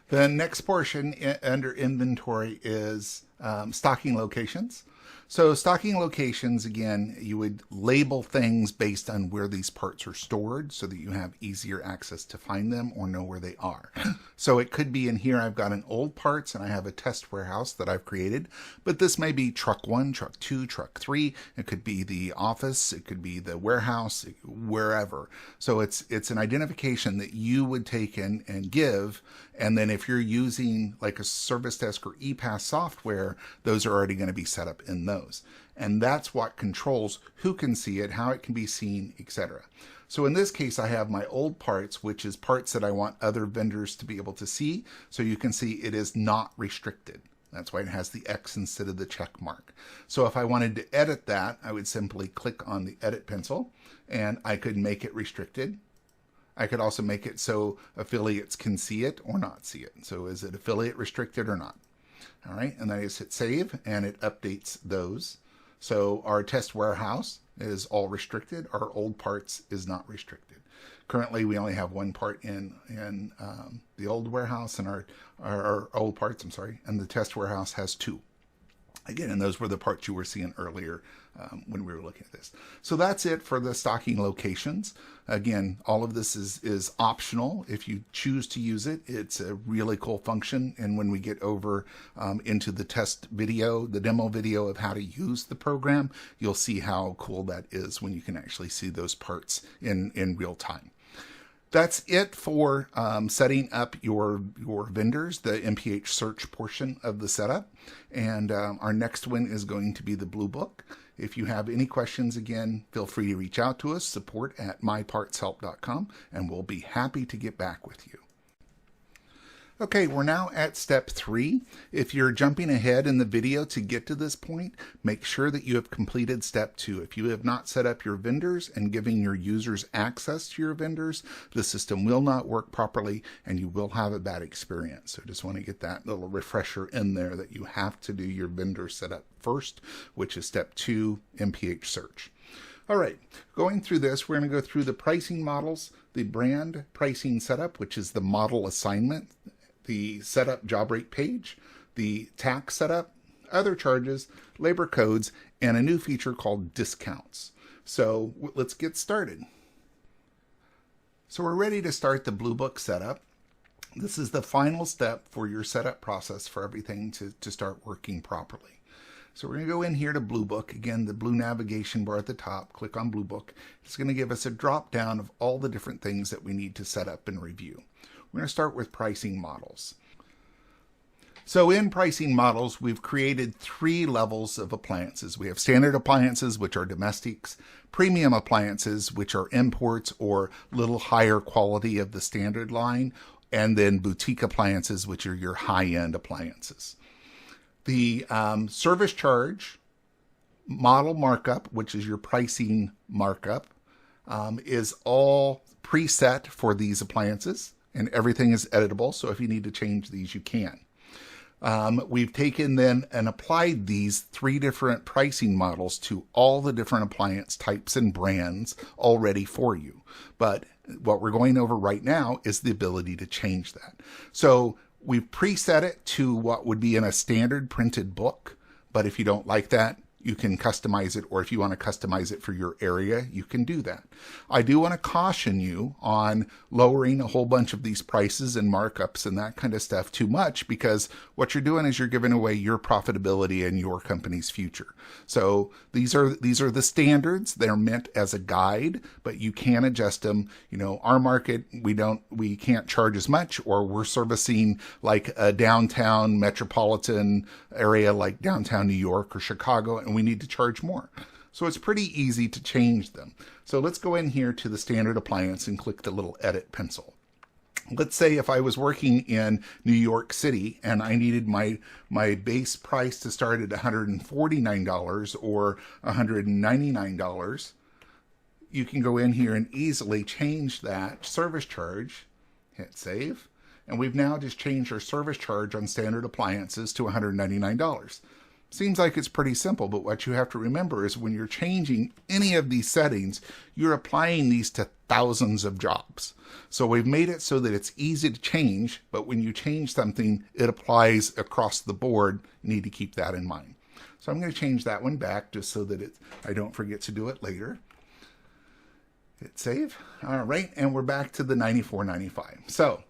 The next portion under inventory is stocking locations. So stocking locations, again, you would label things based on where these parts are stored so that you have easier access to find them or know where they are. So it could be in here, I've got an old parts and I have a test warehouse that I've created, but this may be truck 1, truck 2, truck 3. It could be the office, it could be the warehouse, wherever. So it's an identification that you would take in and give. And then if you're using like a service desk or ePass software, those are already going to be set up in those. And that's what controls who can see it, how it can be seen, etc. So in this case, I have my old parts, which is parts that I want other vendors to be able to see. So you can see it is not restricted. That's why it has the X instead of the check mark. So if I wanted to edit that, I would simply click on the edit pencil and I could make it restricted. I could also make it so affiliates can see it or not see it. So is it affiliate restricted or not? All right, and then I just hit save and it updates those. So our test warehouse is all restricted. Our old parts is not restricted. Currently, we only have one part in the old warehouse, and our old parts, and the test warehouse has 2. Again, and those were the parts you were seeing earlier when we were looking at this. So that's it for the stocking locations. Again, all of this is optional. If you choose to use it, it's a really cool function. And when we get over into the test video, the demo video of how to use the program, you'll see how cool that is when you can actually see those parts in real time. That's it for setting up your vendors, the MPH search portion of the setup. And our next one is going to be the Blue Book. If you have any questions, again, feel free to reach out to us, support@mypartshelp.com, and we'll be happy to get back with you. Okay, we're now at step 3. If you're jumping ahead in the video to get to this point, make sure that you have completed step 2. If you have not set up your vendors and giving your users access to your vendors, the system will not work properly and you will have a bad experience. So just want to get that little refresher in there that you have to do your vendor setup first, which is step 2, MPH search. All right, going through this, we're going to go through the pricing models, the brand pricing setup, which is the model assignment, the setup job rate page, the tax setup, other charges, labor codes, and a new feature called discounts. So let's get started. So we're ready to start the Blue Book setup. This is the final step for your setup process for everything to start working properly. So we're going to go in here to Blue Book. Again, the blue navigation bar at the top, click on Blue Book. It's going to give us a drop down of all the different things that we need to set up and review. We're going to start with pricing models. So in pricing models, we've created 3 levels of appliances. We have standard appliances, which are domestics, premium appliances, which are imports or little higher quality of the standard line, and then boutique appliances, which are your high-end appliances. The service charge model markup, which is your pricing markup, is all preset for these appliances. And everything is editable, so if you need to change these, you can. We've taken then and applied these 3 different pricing models to all the different appliance types and brands already for you. But what we're going over right now is the ability to change that. So we've preset it to what would be in a standard printed book, but if you don't like that, you can customize it, or if you want to customize it for your area, you can do that. I do want to caution you on lowering a whole bunch of these prices and markups and that kind of stuff too much, because what you're doing is you're giving away your profitability and your company's future. So these are the standards. They're meant as a guide, but you can adjust them. You know, our market, we can't charge as much, or we're servicing like a downtown metropolitan area like downtown New York or Chicago, and we need to charge more. So it's pretty easy to change them. So let's go in here to the standard appliance and click the little edit pencil. Let's say if I was working in New York City and I needed my base price to start at $149 or $199, you can go in here and easily change that service charge, hit save, and we've now just changed our service charge on standard appliances to $199. Seems like it's pretty simple, but what you have to remember is when you're changing any of these settings, you're applying these to thousands of jobs. So we've made it so that it's easy to change, but when you change something, it applies across the board. You need to keep that in mind. So I'm going to change that one back just so that I don't forget to do it later. Hit save. All right, and we're back to the $94.95. So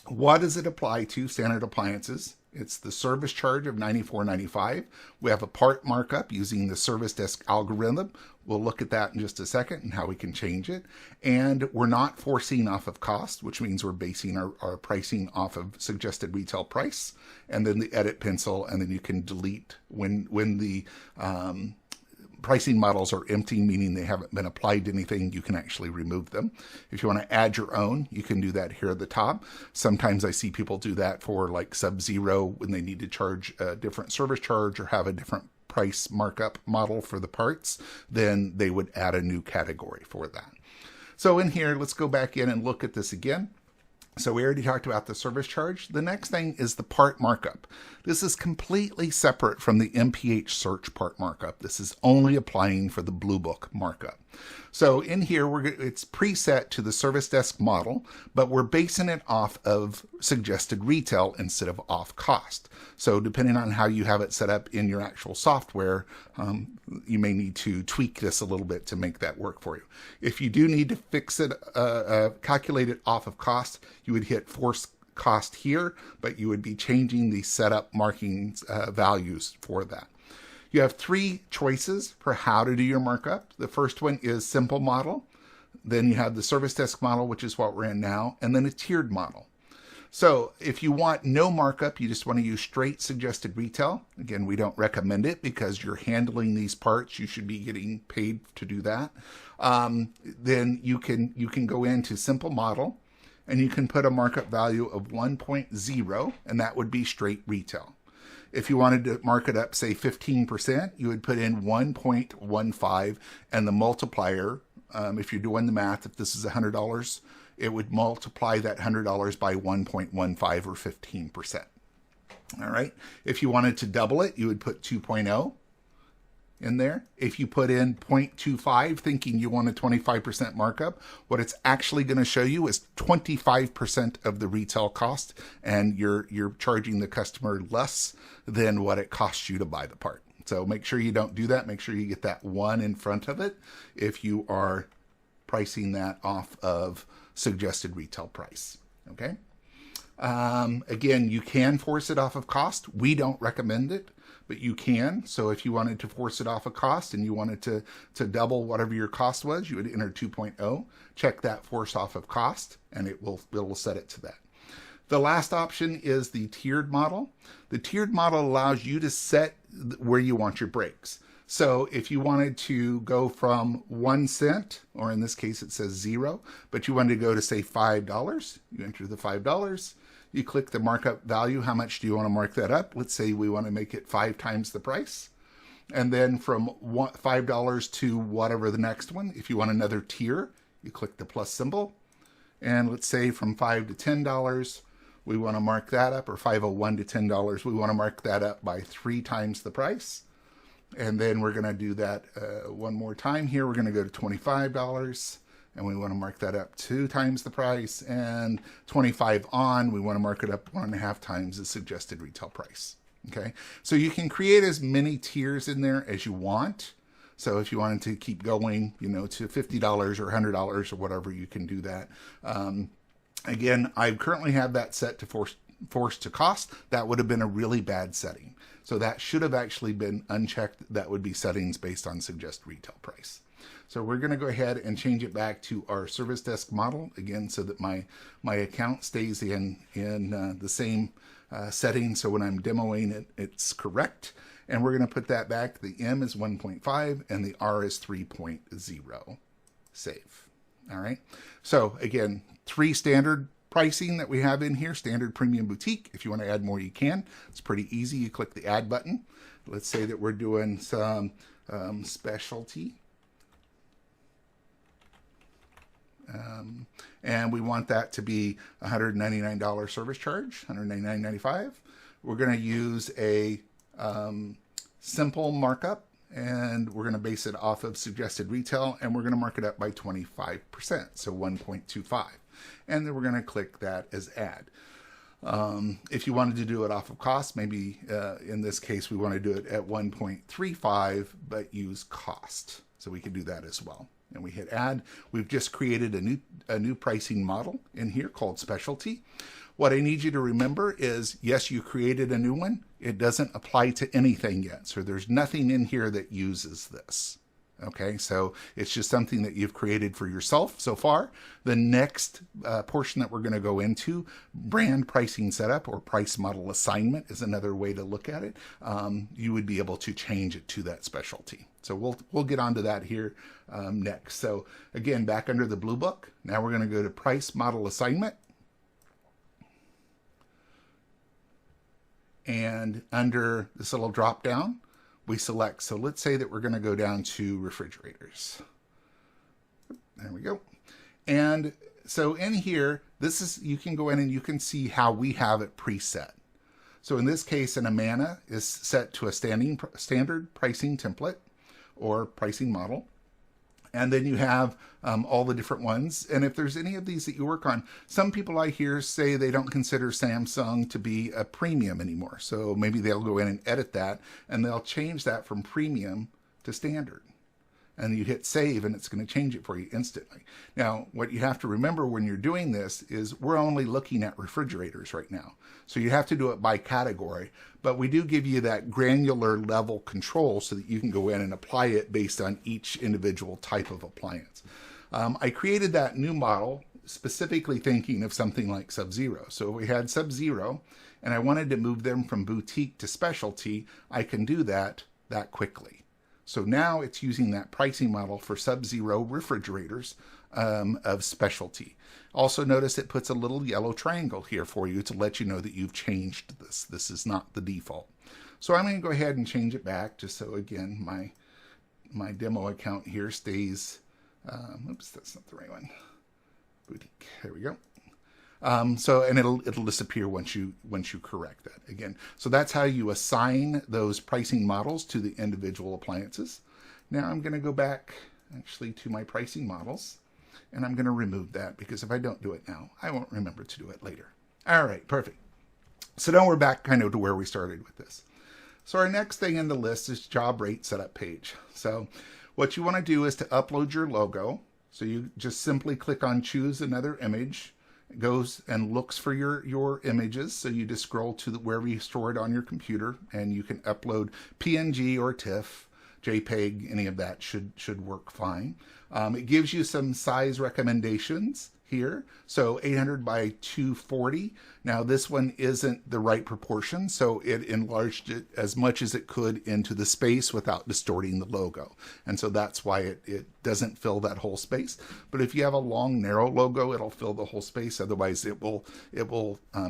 what does it apply to standard appliances? It's the service charge of $94.95. We have a part markup using the service desk algorithm. We'll look at that in just a second and how we can change it. And we're not forcing off of cost, which means we're basing our pricing off of suggested retail price. And then the edit pencil, and then you can delete when the pricing models are empty, meaning they haven't been applied to anything, you can actually remove them. If you want to add your own, you can do that here at the top. Sometimes I see people do that for like Sub-Zero when they need to charge a different service charge or have a different price markup model for the parts, then they would add a new category for that. So in here, let's go back in and look at this again. So we already talked about the service charge. The next thing is the part markup. This is completely separate from the MPH Search part markup. This is only applying for the Blue Book markup. So in here, it's preset to the service desk model, but we're basing it off of suggested retail instead of off cost. So depending on how you have it set up in your actual software, you may need to tweak this a little bit to make that work for you. If you do need to fix it, calculate it off of cost, you would hit force cost here, but you would be changing the setup markings values for that. You have three choices for how to do your markup. The first one is simple model. Then you have the service desk model, which is what we're in now, and then a tiered model. So if you want no markup, you just want to use straight suggested retail. Again, we don't recommend it because you're handling these parts. You should be getting paid to do that. Then you can go into simple model, and you can put a markup value of 1.0, and that would be straight retail. If you wanted to mark it up, say 15%, you would put in 1.15, and the multiplier, if you're doing the math, if this is $100, it would multiply that $100 by 1.15 or 15%. All right. If you wanted to double it, you would put 2.0 in there. If you put in 0.25 thinking you want a 25% markup, what it's actually going to show you is 25% of the retail cost, and you're charging the customer less than what it costs you to buy the part. So make sure you don't do that. Make sure you get that 1 in front of it if you are pricing that off of suggested retail price. Okay. Again, you can force it off of cost. We don't recommend it, but you can. So if you wanted to force it off of cost and you wanted to double whatever your cost was, you would enter 2.0, check that force off of cost, and it will set it to that. The last option is the tiered model. The tiered model allows you to set where you want your breaks. So if you wanted to go from 1 cent, or in this case it says 0, but you wanted to go to say $5, you enter the $5, you click the markup value. How much do you want to mark that up? Let's say we want to make it 5 times the price. And then from $5 to whatever the next one, if you want another tier, you click the plus symbol. And let's say from $5 to $10, we want to mark that up, or $5.01 to $10, we want to mark that up by 3 times the price. And then we're going to do that one more time here. We're going to go to $25, and we want to mark that up 2 times the price. And 25 on, we want to mark it up 1.5 times the suggested retail price. Okay, so you can create as many tiers in there as you want. So if you wanted to keep going, you know, to $50 or $100 or whatever, you can do that. Again, I currently have that set to force to cost. That would have been a really bad setting. So that should have actually been unchecked. That would be settings based on suggest retail price. So we're going to go ahead and change it back to our service desk model again, so that my account stays in the same setting. So when I'm demoing it, it's correct. And we're going to put that back. The M is 1.5 and the R is 3.0. Save. All right. So again, 3 standard pricing that we have in here. Standard, premium, boutique. If you want to add more, you can. It's pretty easy. You click the add button. Let's say that we're doing some specialty. And we want that to be $199 service charge, $199.95. We're going to use a simple markup, and we're going to base it off of suggested retail, and we're going to mark it up by 25%, so 1.25. And then we're going to click that as add. If you wanted to do it off of cost, maybe in this case we want to do it at 1.35, but use cost. So we can do that as well. And we hit add. We've just created a new pricing model in here called specialty. What I need you to remember is, yes, you created a new one. It doesn't apply to anything yet. So there's nothing in here that uses this. Okay, so it's just something that you've created for yourself so far. The next portion that we're going to go into, brand pricing setup or price model assignment, is another way to look at it. You would be able to change it to that specialty. So we'll get onto that here next. So again, back under the blue book, now we're going to go to price model assignment. And under this little drop down, we select, so let's say that we're going to go down to refrigerators. There we go. And so in here, this is, you can go in and you can see how we have it preset. So in this case, an Amana is set to a standard pricing template or pricing model. And then you have all the different ones. And if there's any of these that you work on, some people I hear say they don't consider Samsung to be a premium anymore. So maybe they'll go in and edit that, and they'll change that from premium to standard. And you hit save, and it's going to change it for you instantly. Now, what you have to remember when you're doing this is we're only looking at refrigerators right now. So you have to do it by category. But we do give you that granular level control so that you can go in and apply it based on each individual type of appliance. I created that new model specifically thinking of something like Sub-Zero. So if we had Sub-Zero and I wanted to move them from boutique to specialty, I can do that quickly. So now it's using that pricing model for Sub-Zero refrigerators of specialty. Also notice it puts a little yellow triangle here for you to let you know that you've changed this. This is not the default. So I'm going to go ahead and change it back just so, again, my demo account here stays, oops, that's not the right one. Boutique, there we go. And it'll disappear once you correct that again. So that's how you assign those pricing models to the individual appliances. Now I'm going to go back actually to my pricing models, and I'm going to remove that because if I don't do it now, I won't remember to do it later. All right, perfect. So now we're back kind of to where we started with this. So our next thing in the list is job rate setup page. So what you want to do is to upload your logo. So you just simply click on choose another image. It goes and looks for your images. So you just scroll to wherever you store it on your computer, and you can upload PNG or TIFF, JPEG, any of that should work fine. It gives you some size recommendations here. So 800 by 240. Now this one isn't the right proportion, so it enlarged it as much as it could into the space without distorting the logo. And so that's why it doesn't fill that whole space. But if you have a long, narrow logo, it'll fill the whole space. Otherwise, it will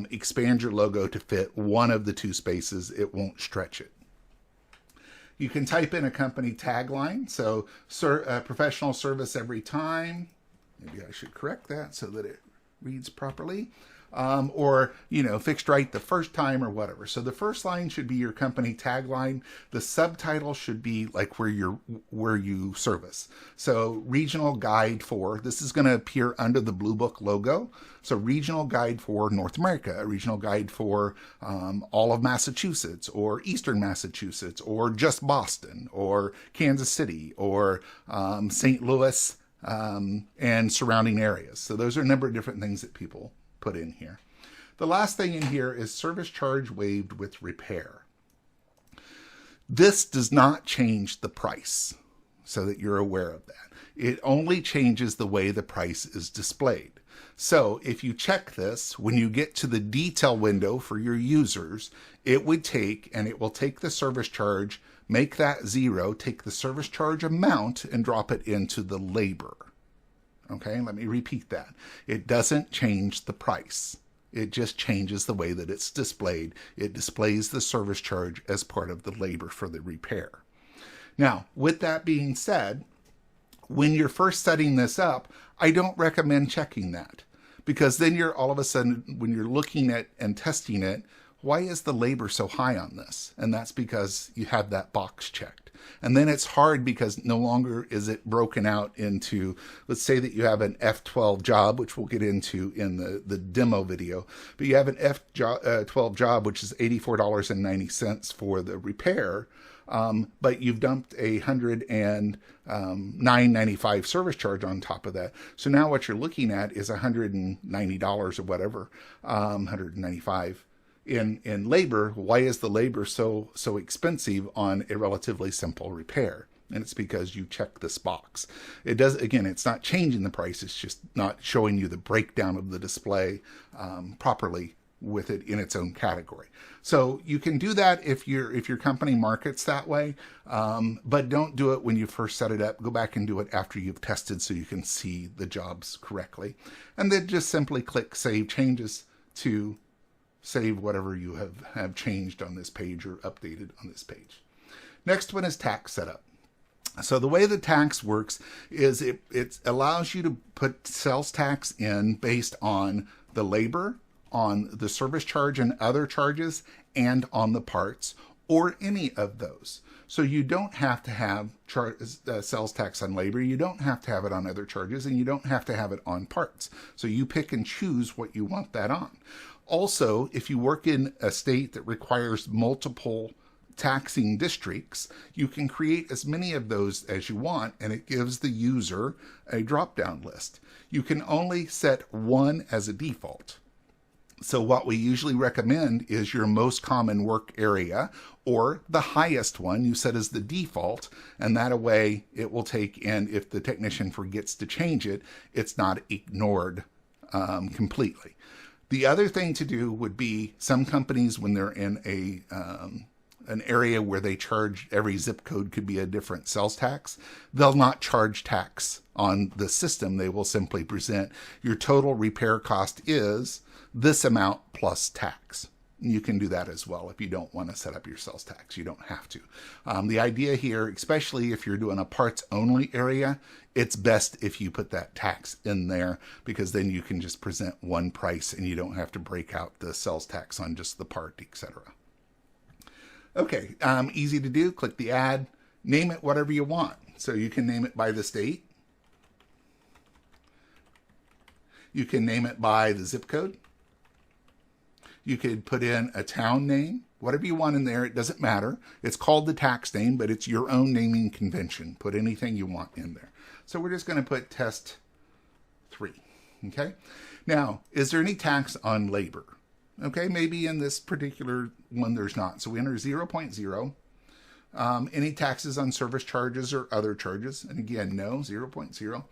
expand your logo to fit one of the two spaces. It won't stretch it. You can type in a company tagline. So professional service every time. Maybe I should correct that so that it reads properly. Or, fixed right the first time or whatever. So the first line should be your company tagline. The subtitle should be like where you service. So regional guide for, this is going to appear under the Blue Book logo. So regional guide for North America, a regional guide for all of Massachusetts or Eastern Massachusetts or just Boston or Kansas City or St. Louis and surrounding areas. So those are a number of different things that people put in here. The last thing in here is service charge waived with repair. This does not change the price, so that you're aware of that. It only changes the way the price is displayed. So if you check this, when you get to the detail window for your users, it will take the service charge, make that 0, take the service charge amount and drop it into the labor. Okay, let me repeat that. It doesn't change the price. It just changes the way that it's displayed. It displays the service charge as part of the labor for the repair. Now, with that being said, when you're first setting this up, I don't recommend checking that, because then you're all of a sudden, when you're looking at and testing it, why is the labor so high on this? And that's because you have that box checked. And then it's hard because no longer is it broken out into, let's say that you have an F12 job, which we'll get into in the demo video, but you have an F12 job, which is $84.90 for the repair, but you've dumped a $109.95 service charge on top of that. So now what you're looking at is $190 or whatever, $195 in labor. Why is the labor so expensive on a relatively simple repair? And it's because you check this box. It does, again, it's not changing the price, it's just not showing you the breakdown of the display properly with it in its own category. So you can do that if your company markets that way, but don't do it when you first set it up. Go back and do it after you've tested so you can see the jobs correctly. And then just simply click Save Changes to save whatever you have changed on this page or updated on this page. Next one is tax setup. So the way the tax works is it allows you to put sales tax in based on the labor, on the service charge and other charges, and on the parts, or any of those. So you don't have to have sales tax on labor, you don't have to have it on other charges, and you don't have to have it on parts. So you pick and choose what you want that on. Also, if you work in a state that requires multiple taxing districts, you can create as many of those as you want, and it gives the user a drop-down list. You can only set one as a default. So what we usually recommend is your most common work area, or the highest one you set as the default, and that way it will take, and if the technician forgets to change it, it's not ignored completely. The other thing to do would be, some companies, when they're in an area where they charge, every zip code could be a different sales tax, they'll not charge tax on the system. They will simply present your total repair cost is this amount plus tax. You can do that as well if you don't want to set up your sales tax. You don't have to. The idea here, especially if you're doing a parts only area, it's best if you put that tax in there, because then you can just present one price and you don't have to break out the sales tax on just the part, etc. Okay, easy to do. Click the add, name it whatever you want. So you can name it by the state. You can name it by the zip code. You could put in a town name, whatever you want in there. It doesn't matter. It's called the tax name, but it's your own naming convention. Put anything you want in there. So we're just going to put test 3. Okay. Now, is there any tax on labor? Okay, maybe in this particular one there's not. So we enter 0.0. Any taxes on service charges or other charges? And again, no, 0.0.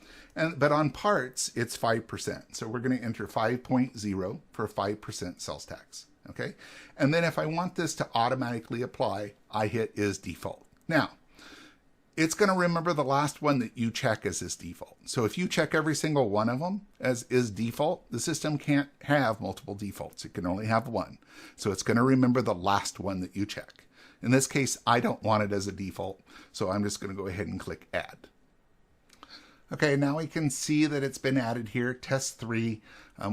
But on parts, it's 5%. So we're going to enter 5.0 for 5% sales tax. Okay. And then if I want this to automatically apply, I hit is default. Now, it's going to remember the last one that you check as is default. So if you check every single one of them as is default, the system can't have multiple defaults. It can only have one. So it's going to remember the last one that you check. In this case, I don't want it as a default, so I'm just going to go ahead and click add. Okay, now we can see that it's been added here, test 3.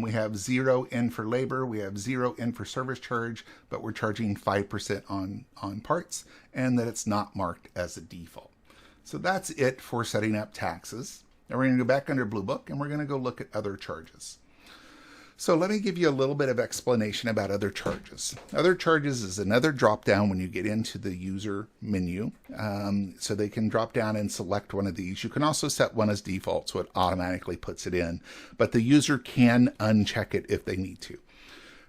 We have 0 in for labor, we have 0 in for service charge, but we're charging 5% on parts, and that it's not marked as a default. So that's it for setting up taxes. Now we're going to go back under Blue Book, and we're going to go look at other charges. So let me give you a little bit of explanation about other charges. Other charges is another drop down when you get into the user menu. So they can drop down and select one of these. You can also set one as default, so it automatically puts it in, but the user can uncheck it if they need to.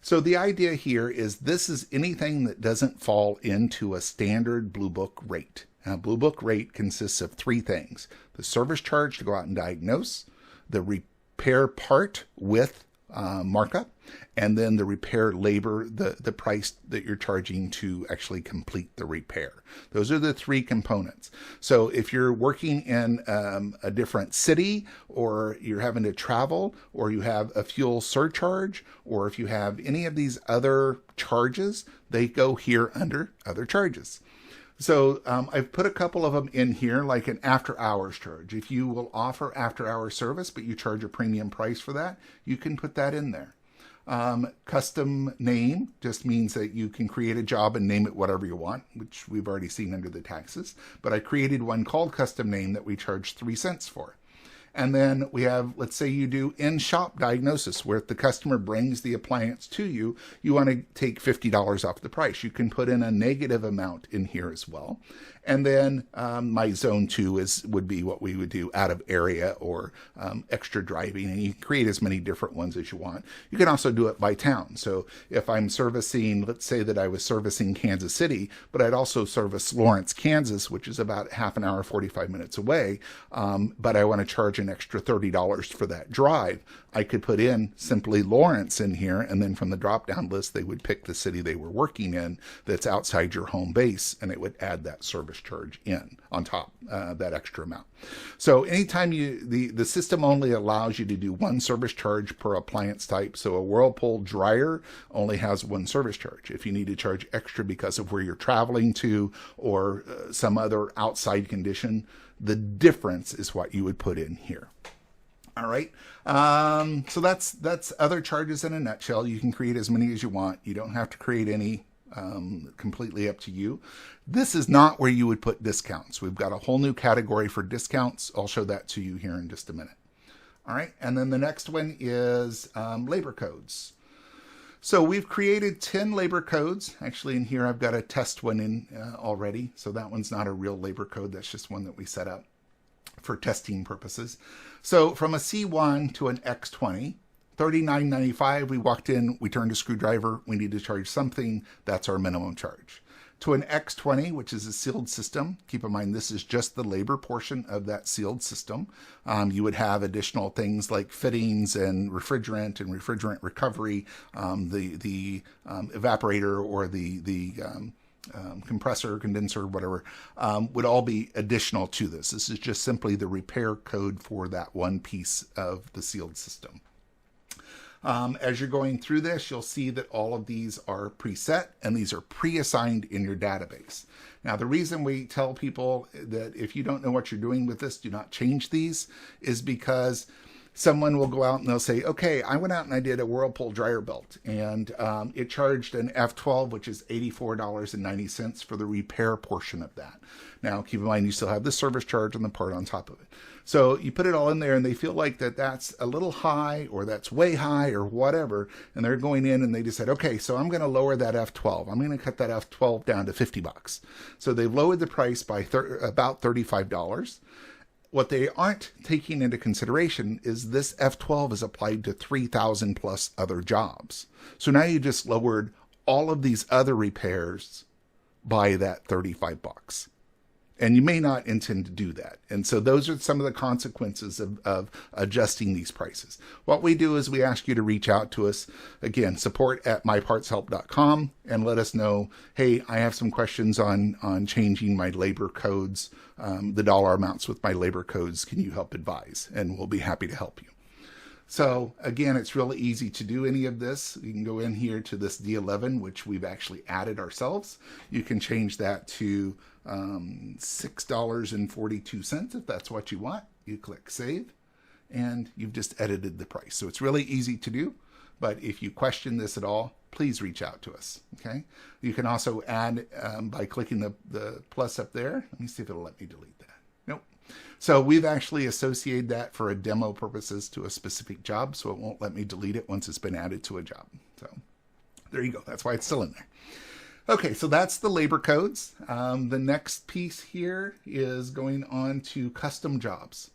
So the idea here is this is anything that doesn't fall into a standard Blue Book rate. Now, Blue Book rate consists of 3 things: the service charge to go out and diagnose, the repair part with markup, and then the repair labor, the price that you're charging to actually complete the repair. Those are the 3 components. So if you're working in a different city, or you're having to travel, or you have a fuel surcharge, or if you have any of these other charges, they go here under other charges. So I've put a couple of them in here, like an after-hours charge. If you will offer after-hours service, but you charge a premium price for that, you can put that in there. Custom name just means that you can create a job and name it whatever you want, which we've already seen under the taxes. But I created one called custom name that we charge 3 cents for. And then we have, let's say you do in-shop diagnosis, where if the customer brings the appliance to you, you want to take $50 off the price. You can put in a negative amount in here as well. And then my zone 2 would be what we would do out of area or extra driving, and you can create as many different ones as you want. You can also do it by town. So if I'm servicing, let's say that I was servicing Kansas City, but I'd also service Lawrence, Kansas, which is about half an hour, 45 minutes away, but I want to charge an extra $30 for that drive. I could put in simply Lawrence in here, and then from the drop-down list, they would pick the city they were working in that's outside your home base, and it would add that service charge in on top, that extra amount. So anytime the system only allows you to do 1 service charge per appliance type. So a Whirlpool dryer only has 1 service charge. If you need to charge extra because of where you're traveling to or some other outside condition, the difference is what you would put in here. All right. So that's other charges in a nutshell. You can create as many as you want. You don't have to create any, completely up to you. This is not where you would put discounts. We've got a whole new category for discounts. I'll show that to you here in just a minute. All right. And then the next one is labor codes. So we've created 10 labor codes. Actually, in here, I've got a test one in already. So that one's not a real labor code. That's just one that we set up for testing purposes. So from a C1 to an X20, $39.95, we walked in, we turned a screwdriver, we need to charge something, that's our minimum charge. To an X20, which is a sealed system, keep in mind this is just the labor portion of that sealed system. You would have additional things like fittings and refrigerant recovery, the evaporator or the compressor, condenser, whatever, would all be additional to this. This is just simply the repair code for that one piece of the sealed system. As you're going through this, you'll see that all of these are preset and these are pre-assigned in your database. Now, the reason we tell people that if you don't know what you're doing with this, do not change these, is because someone will go out and they'll say, okay, I went out and I did a Whirlpool dryer belt and it charged an F12, which is $84.90 for the repair portion of that. Now, keep in mind, you still have the service charge and the part on top of it. So you put it all in there and they feel like that's a little high or that's way high or whatever. And they're going in and they just said, okay, so I'm going to lower that F12. I'm going to cut that F12 down to $50. So they've lowered the price by about $35. What they aren't taking into consideration is this F12 is applied to 3,000 plus other jobs. So now you just lowered all of these other repairs by that $35. And you may not intend to do that. And so those are some of the consequences of adjusting these prices. What we do is we ask you to reach out to us, again, support@mypartshelp.com, and let us know, hey, I have some questions on changing my labor codes, the dollar amounts with my labor codes. Can you help advise? And we'll be happy to help you. So again, it's really easy to do any of this. You can go in here to this D11, which we've actually added ourselves. You can change that to $6.42 if that's what you want. you click save, and you've just edited the price. So it's really easy to do, but if you question this at all, please reach out to us, okay? You can also add by clicking the plus up there. Let me see if it'll let me delete that. Nope. So we've actually associated that for a demo purposes to a specific job, so it won't let me delete it once it's been added to a job. So there you go. That's why it's still in there. Okay, so that's the labor codes. The next piece here is going on to custom jobs.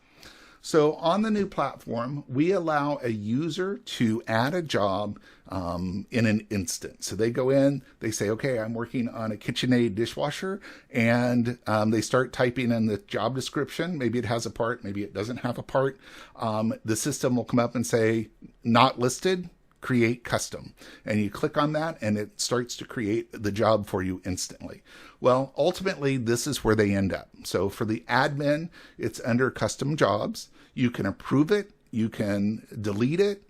So on the new platform, we allow a user to add a job in an instant. So they go in, they say, okay, I'm working on a KitchenAid dishwasher, and they start typing in the job description. Maybe it has a part, maybe it doesn't have a part. The system will come up and say, not listed, create custom. And you click on that and it starts to create the job for you instantly. Well, ultimately, this is where they end up. So for the admin, it's under custom jobs. You can approve it. You can delete it.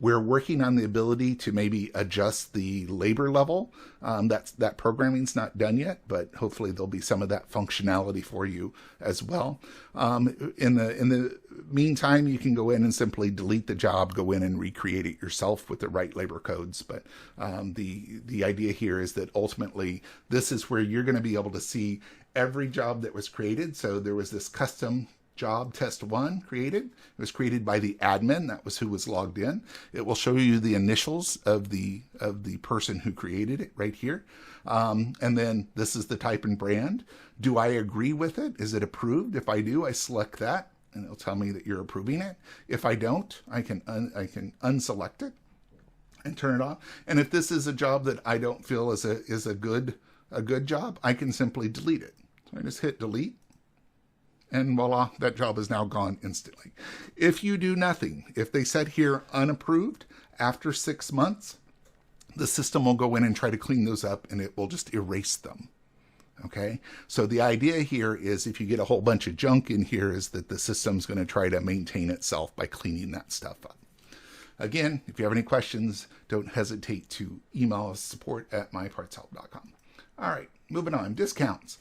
We're working on the ability to maybe adjust the labor level. That programming's not done yet, but hopefully there'll be some of that functionality for you as well. In the meantime, you can go in and simply delete the job, go in and recreate it yourself with the right labor codes. But the idea here is that ultimately this is where you're going to be able to see every job that was created. So there was this custom job test 1 created. It was created by the admin. That was who was logged in. It will show you the initials of the person who created it right here. And then this is the type and brand. Do I agree with it? Is it approved? If I do, I select that and it'll tell me that you're approving it. If I don't, I can unselect it and turn it off. And if this is a job that I don't feel is a good job, I can simply delete it. So I just hit delete. And voila, that job is now gone instantly. If you do nothing, if they said here unapproved, after 6 months, the system will go in and try to clean those up and it will just erase them. Okay, so the idea here is if you get a whole bunch of junk in here is that the system's going to try to maintain itself by cleaning that stuff up. Again, if you have any questions, don't hesitate to email us support@mypartshelp.com. All right, moving on, discounts.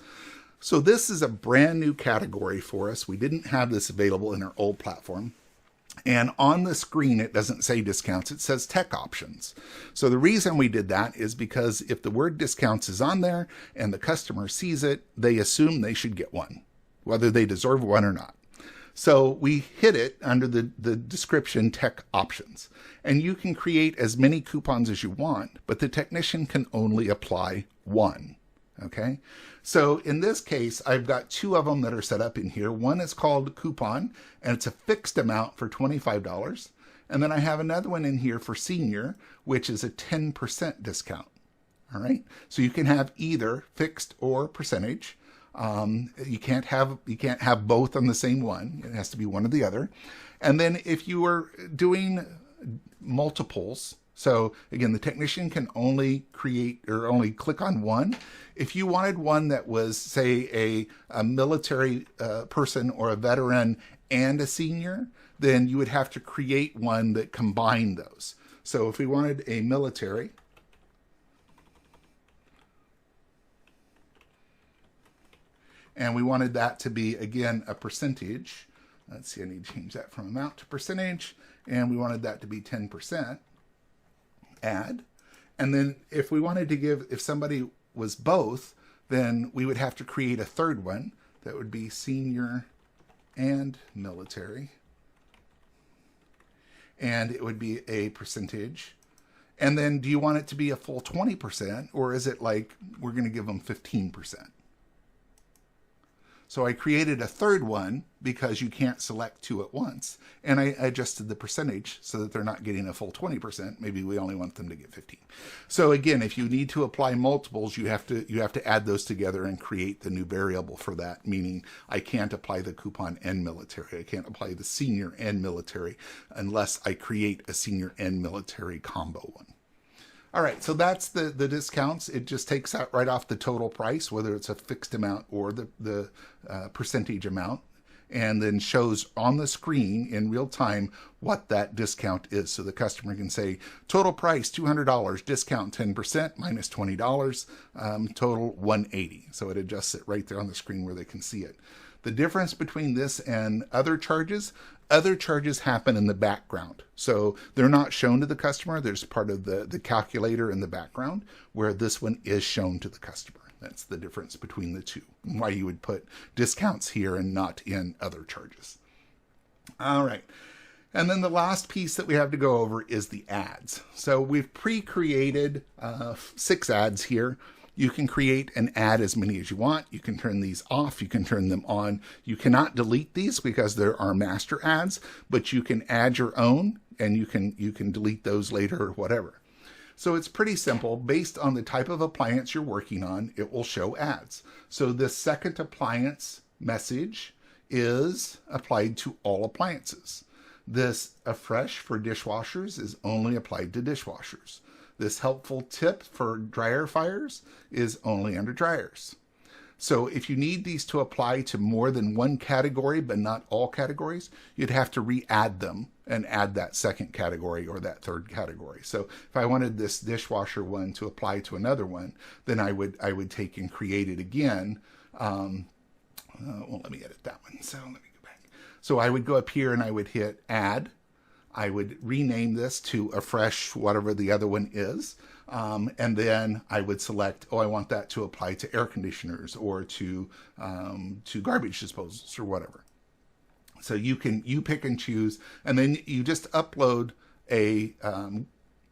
So this is a brand new category for us. We didn't have this available in our old platform. And on the screen, it doesn't say discounts, it says tech options. So the reason we did that is because if the word discounts is on there and the customer sees it, they assume they should get one, whether they deserve one or not. So we hid it under the description tech options. And you can create as many coupons as you want, but the technician can only apply one. Okay, so in this case, I've got 2 of them that are set up in here. One is called coupon, and it's a fixed amount for $25. And then I have another one in here for senior, which is a 10% discount. All right, so you can have either fixed or percentage. You can't have both on the same one. It has to be one or the other. And then if you are doing multiples, so again, the technician can only create or only click on one. If you wanted one that was, say, a military person or a veteran and a senior, then you would have to create one that combined those. So if we wanted a military, and we wanted that to be, again, a percentage. Let's see, I need to change that from amount to percentage. And we wanted that to be 10%. Add. And then if we wanted to give, if somebody was both, then we would have to create a third one that would be senior and military. And it would be a percentage. And then do you want it to be a full 20%, or is it like we're going to give them 15%? So I created a third one because you can't select 2 at once. And I adjusted the percentage so that they're not getting a full 20%. Maybe we only want them to get 15. So again, if you need to apply multiples, you have to add those together and create the new variable for that, meaning I can't apply the coupon and military. I can't apply the senior and military unless I create a senior and military combo one. All right, so that's the discounts. It just takes out right off the total price, whether it's a fixed amount or the percentage amount, and then shows on the screen in real time what that discount is. So the customer can say, total price $200, discount 10%, minus $20, total $180. So it adjusts it right there on the screen where they can see it. The difference between this and other charges happen in the background. So they're not shown to the customer. There's part of the calculator in the background, where this one is shown to the customer. That's the difference between the two, why you would put discounts here and not in other charges. All right. And then the last piece that we have to go over is the ads. So we've pre-created 6 ads here. You can create an ad as many as you want. You can turn these off. You can turn them on. You cannot delete these because there are master ads, but you can add your own, and you can delete those later or whatever. So it's pretty simple. Based on the type of appliance you're working on, it will show ads. So this second appliance message is applied to all appliances. This afresh for dishwashers is only applied to dishwashers. This helpful tip for dryer fires is only under dryers. So if you need these to apply to more than one category, but not all categories, you'd have to re-add them and add that second category or that third category. So if I wanted this dishwasher one to apply to another one, then I would take and create it again. Well, let me edit that one. So let me go back. So I would go up here and I would hit add. I would rename this to afresh, whatever the other one is. And then I would select, I want that to apply to air conditioners or to garbage disposals or whatever. So you pick and choose, and then you just upload a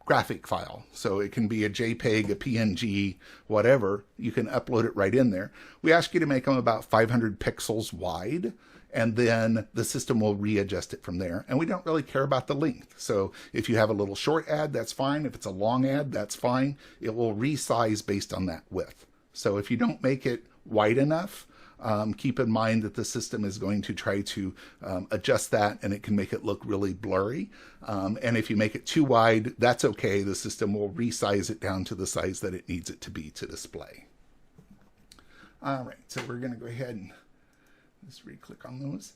graphic file. So it can be a JPEG, a PNG, whatever. You can upload it right in there. We ask you to make them about 500 pixels wide, and then the system will readjust it from there. And we don't really care about the length. So if you have a little short ad, that's fine. If it's a long ad, that's fine. It will resize based on that width. So if you don't make it wide enough, keep in mind that the system is going to try to adjust that, and it can make it look really blurry. And if you make it too wide, that's okay. The system will resize it down to the size that it needs it to be to display. All right, so we're going to go ahead and just re-click on those.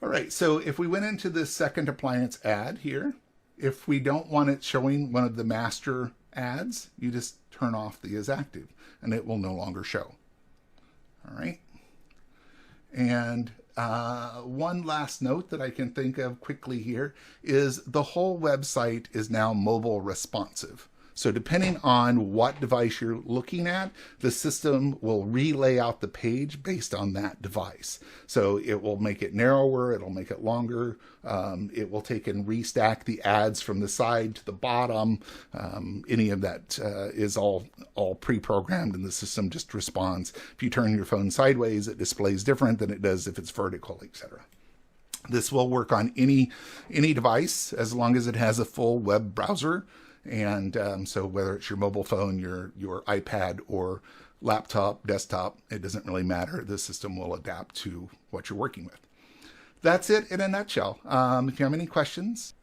All right, so if we went into this second appliance ad here, if we don't want it showing one of the master ads, you just turn off the is active and it will no longer show. All right. And one last note that I can think of quickly here is the whole website is now mobile responsive. So depending on what device you're looking at, the system will relay out the page based on that device. So it will make it narrower, it'll make it longer, it will take and restack the ads from the side to the bottom. Any of that is all pre-programmed, and the system just responds. If you turn your phone sideways, it displays different than it does if it's vertical, etc. This will work on any device as long as it has a full web browser. And so whether it's your mobile phone, your iPad, or laptop, desktop, it doesn't really matter. The system will adapt to what you're working with. That's it in a nutshell. If you have any questions,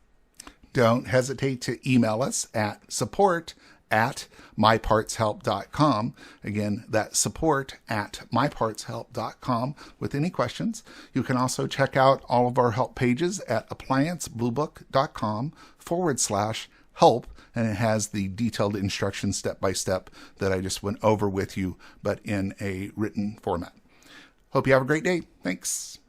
don't hesitate to email us at support@mypartshelp.com. Again, that's support@mypartshelp.com with any questions. You can also check out all of our help pages at appliancebluebook.com/help. And it has the detailed instructions step-by-step that I just went over with you, but in a written format. Hope you have a great day. Thanks.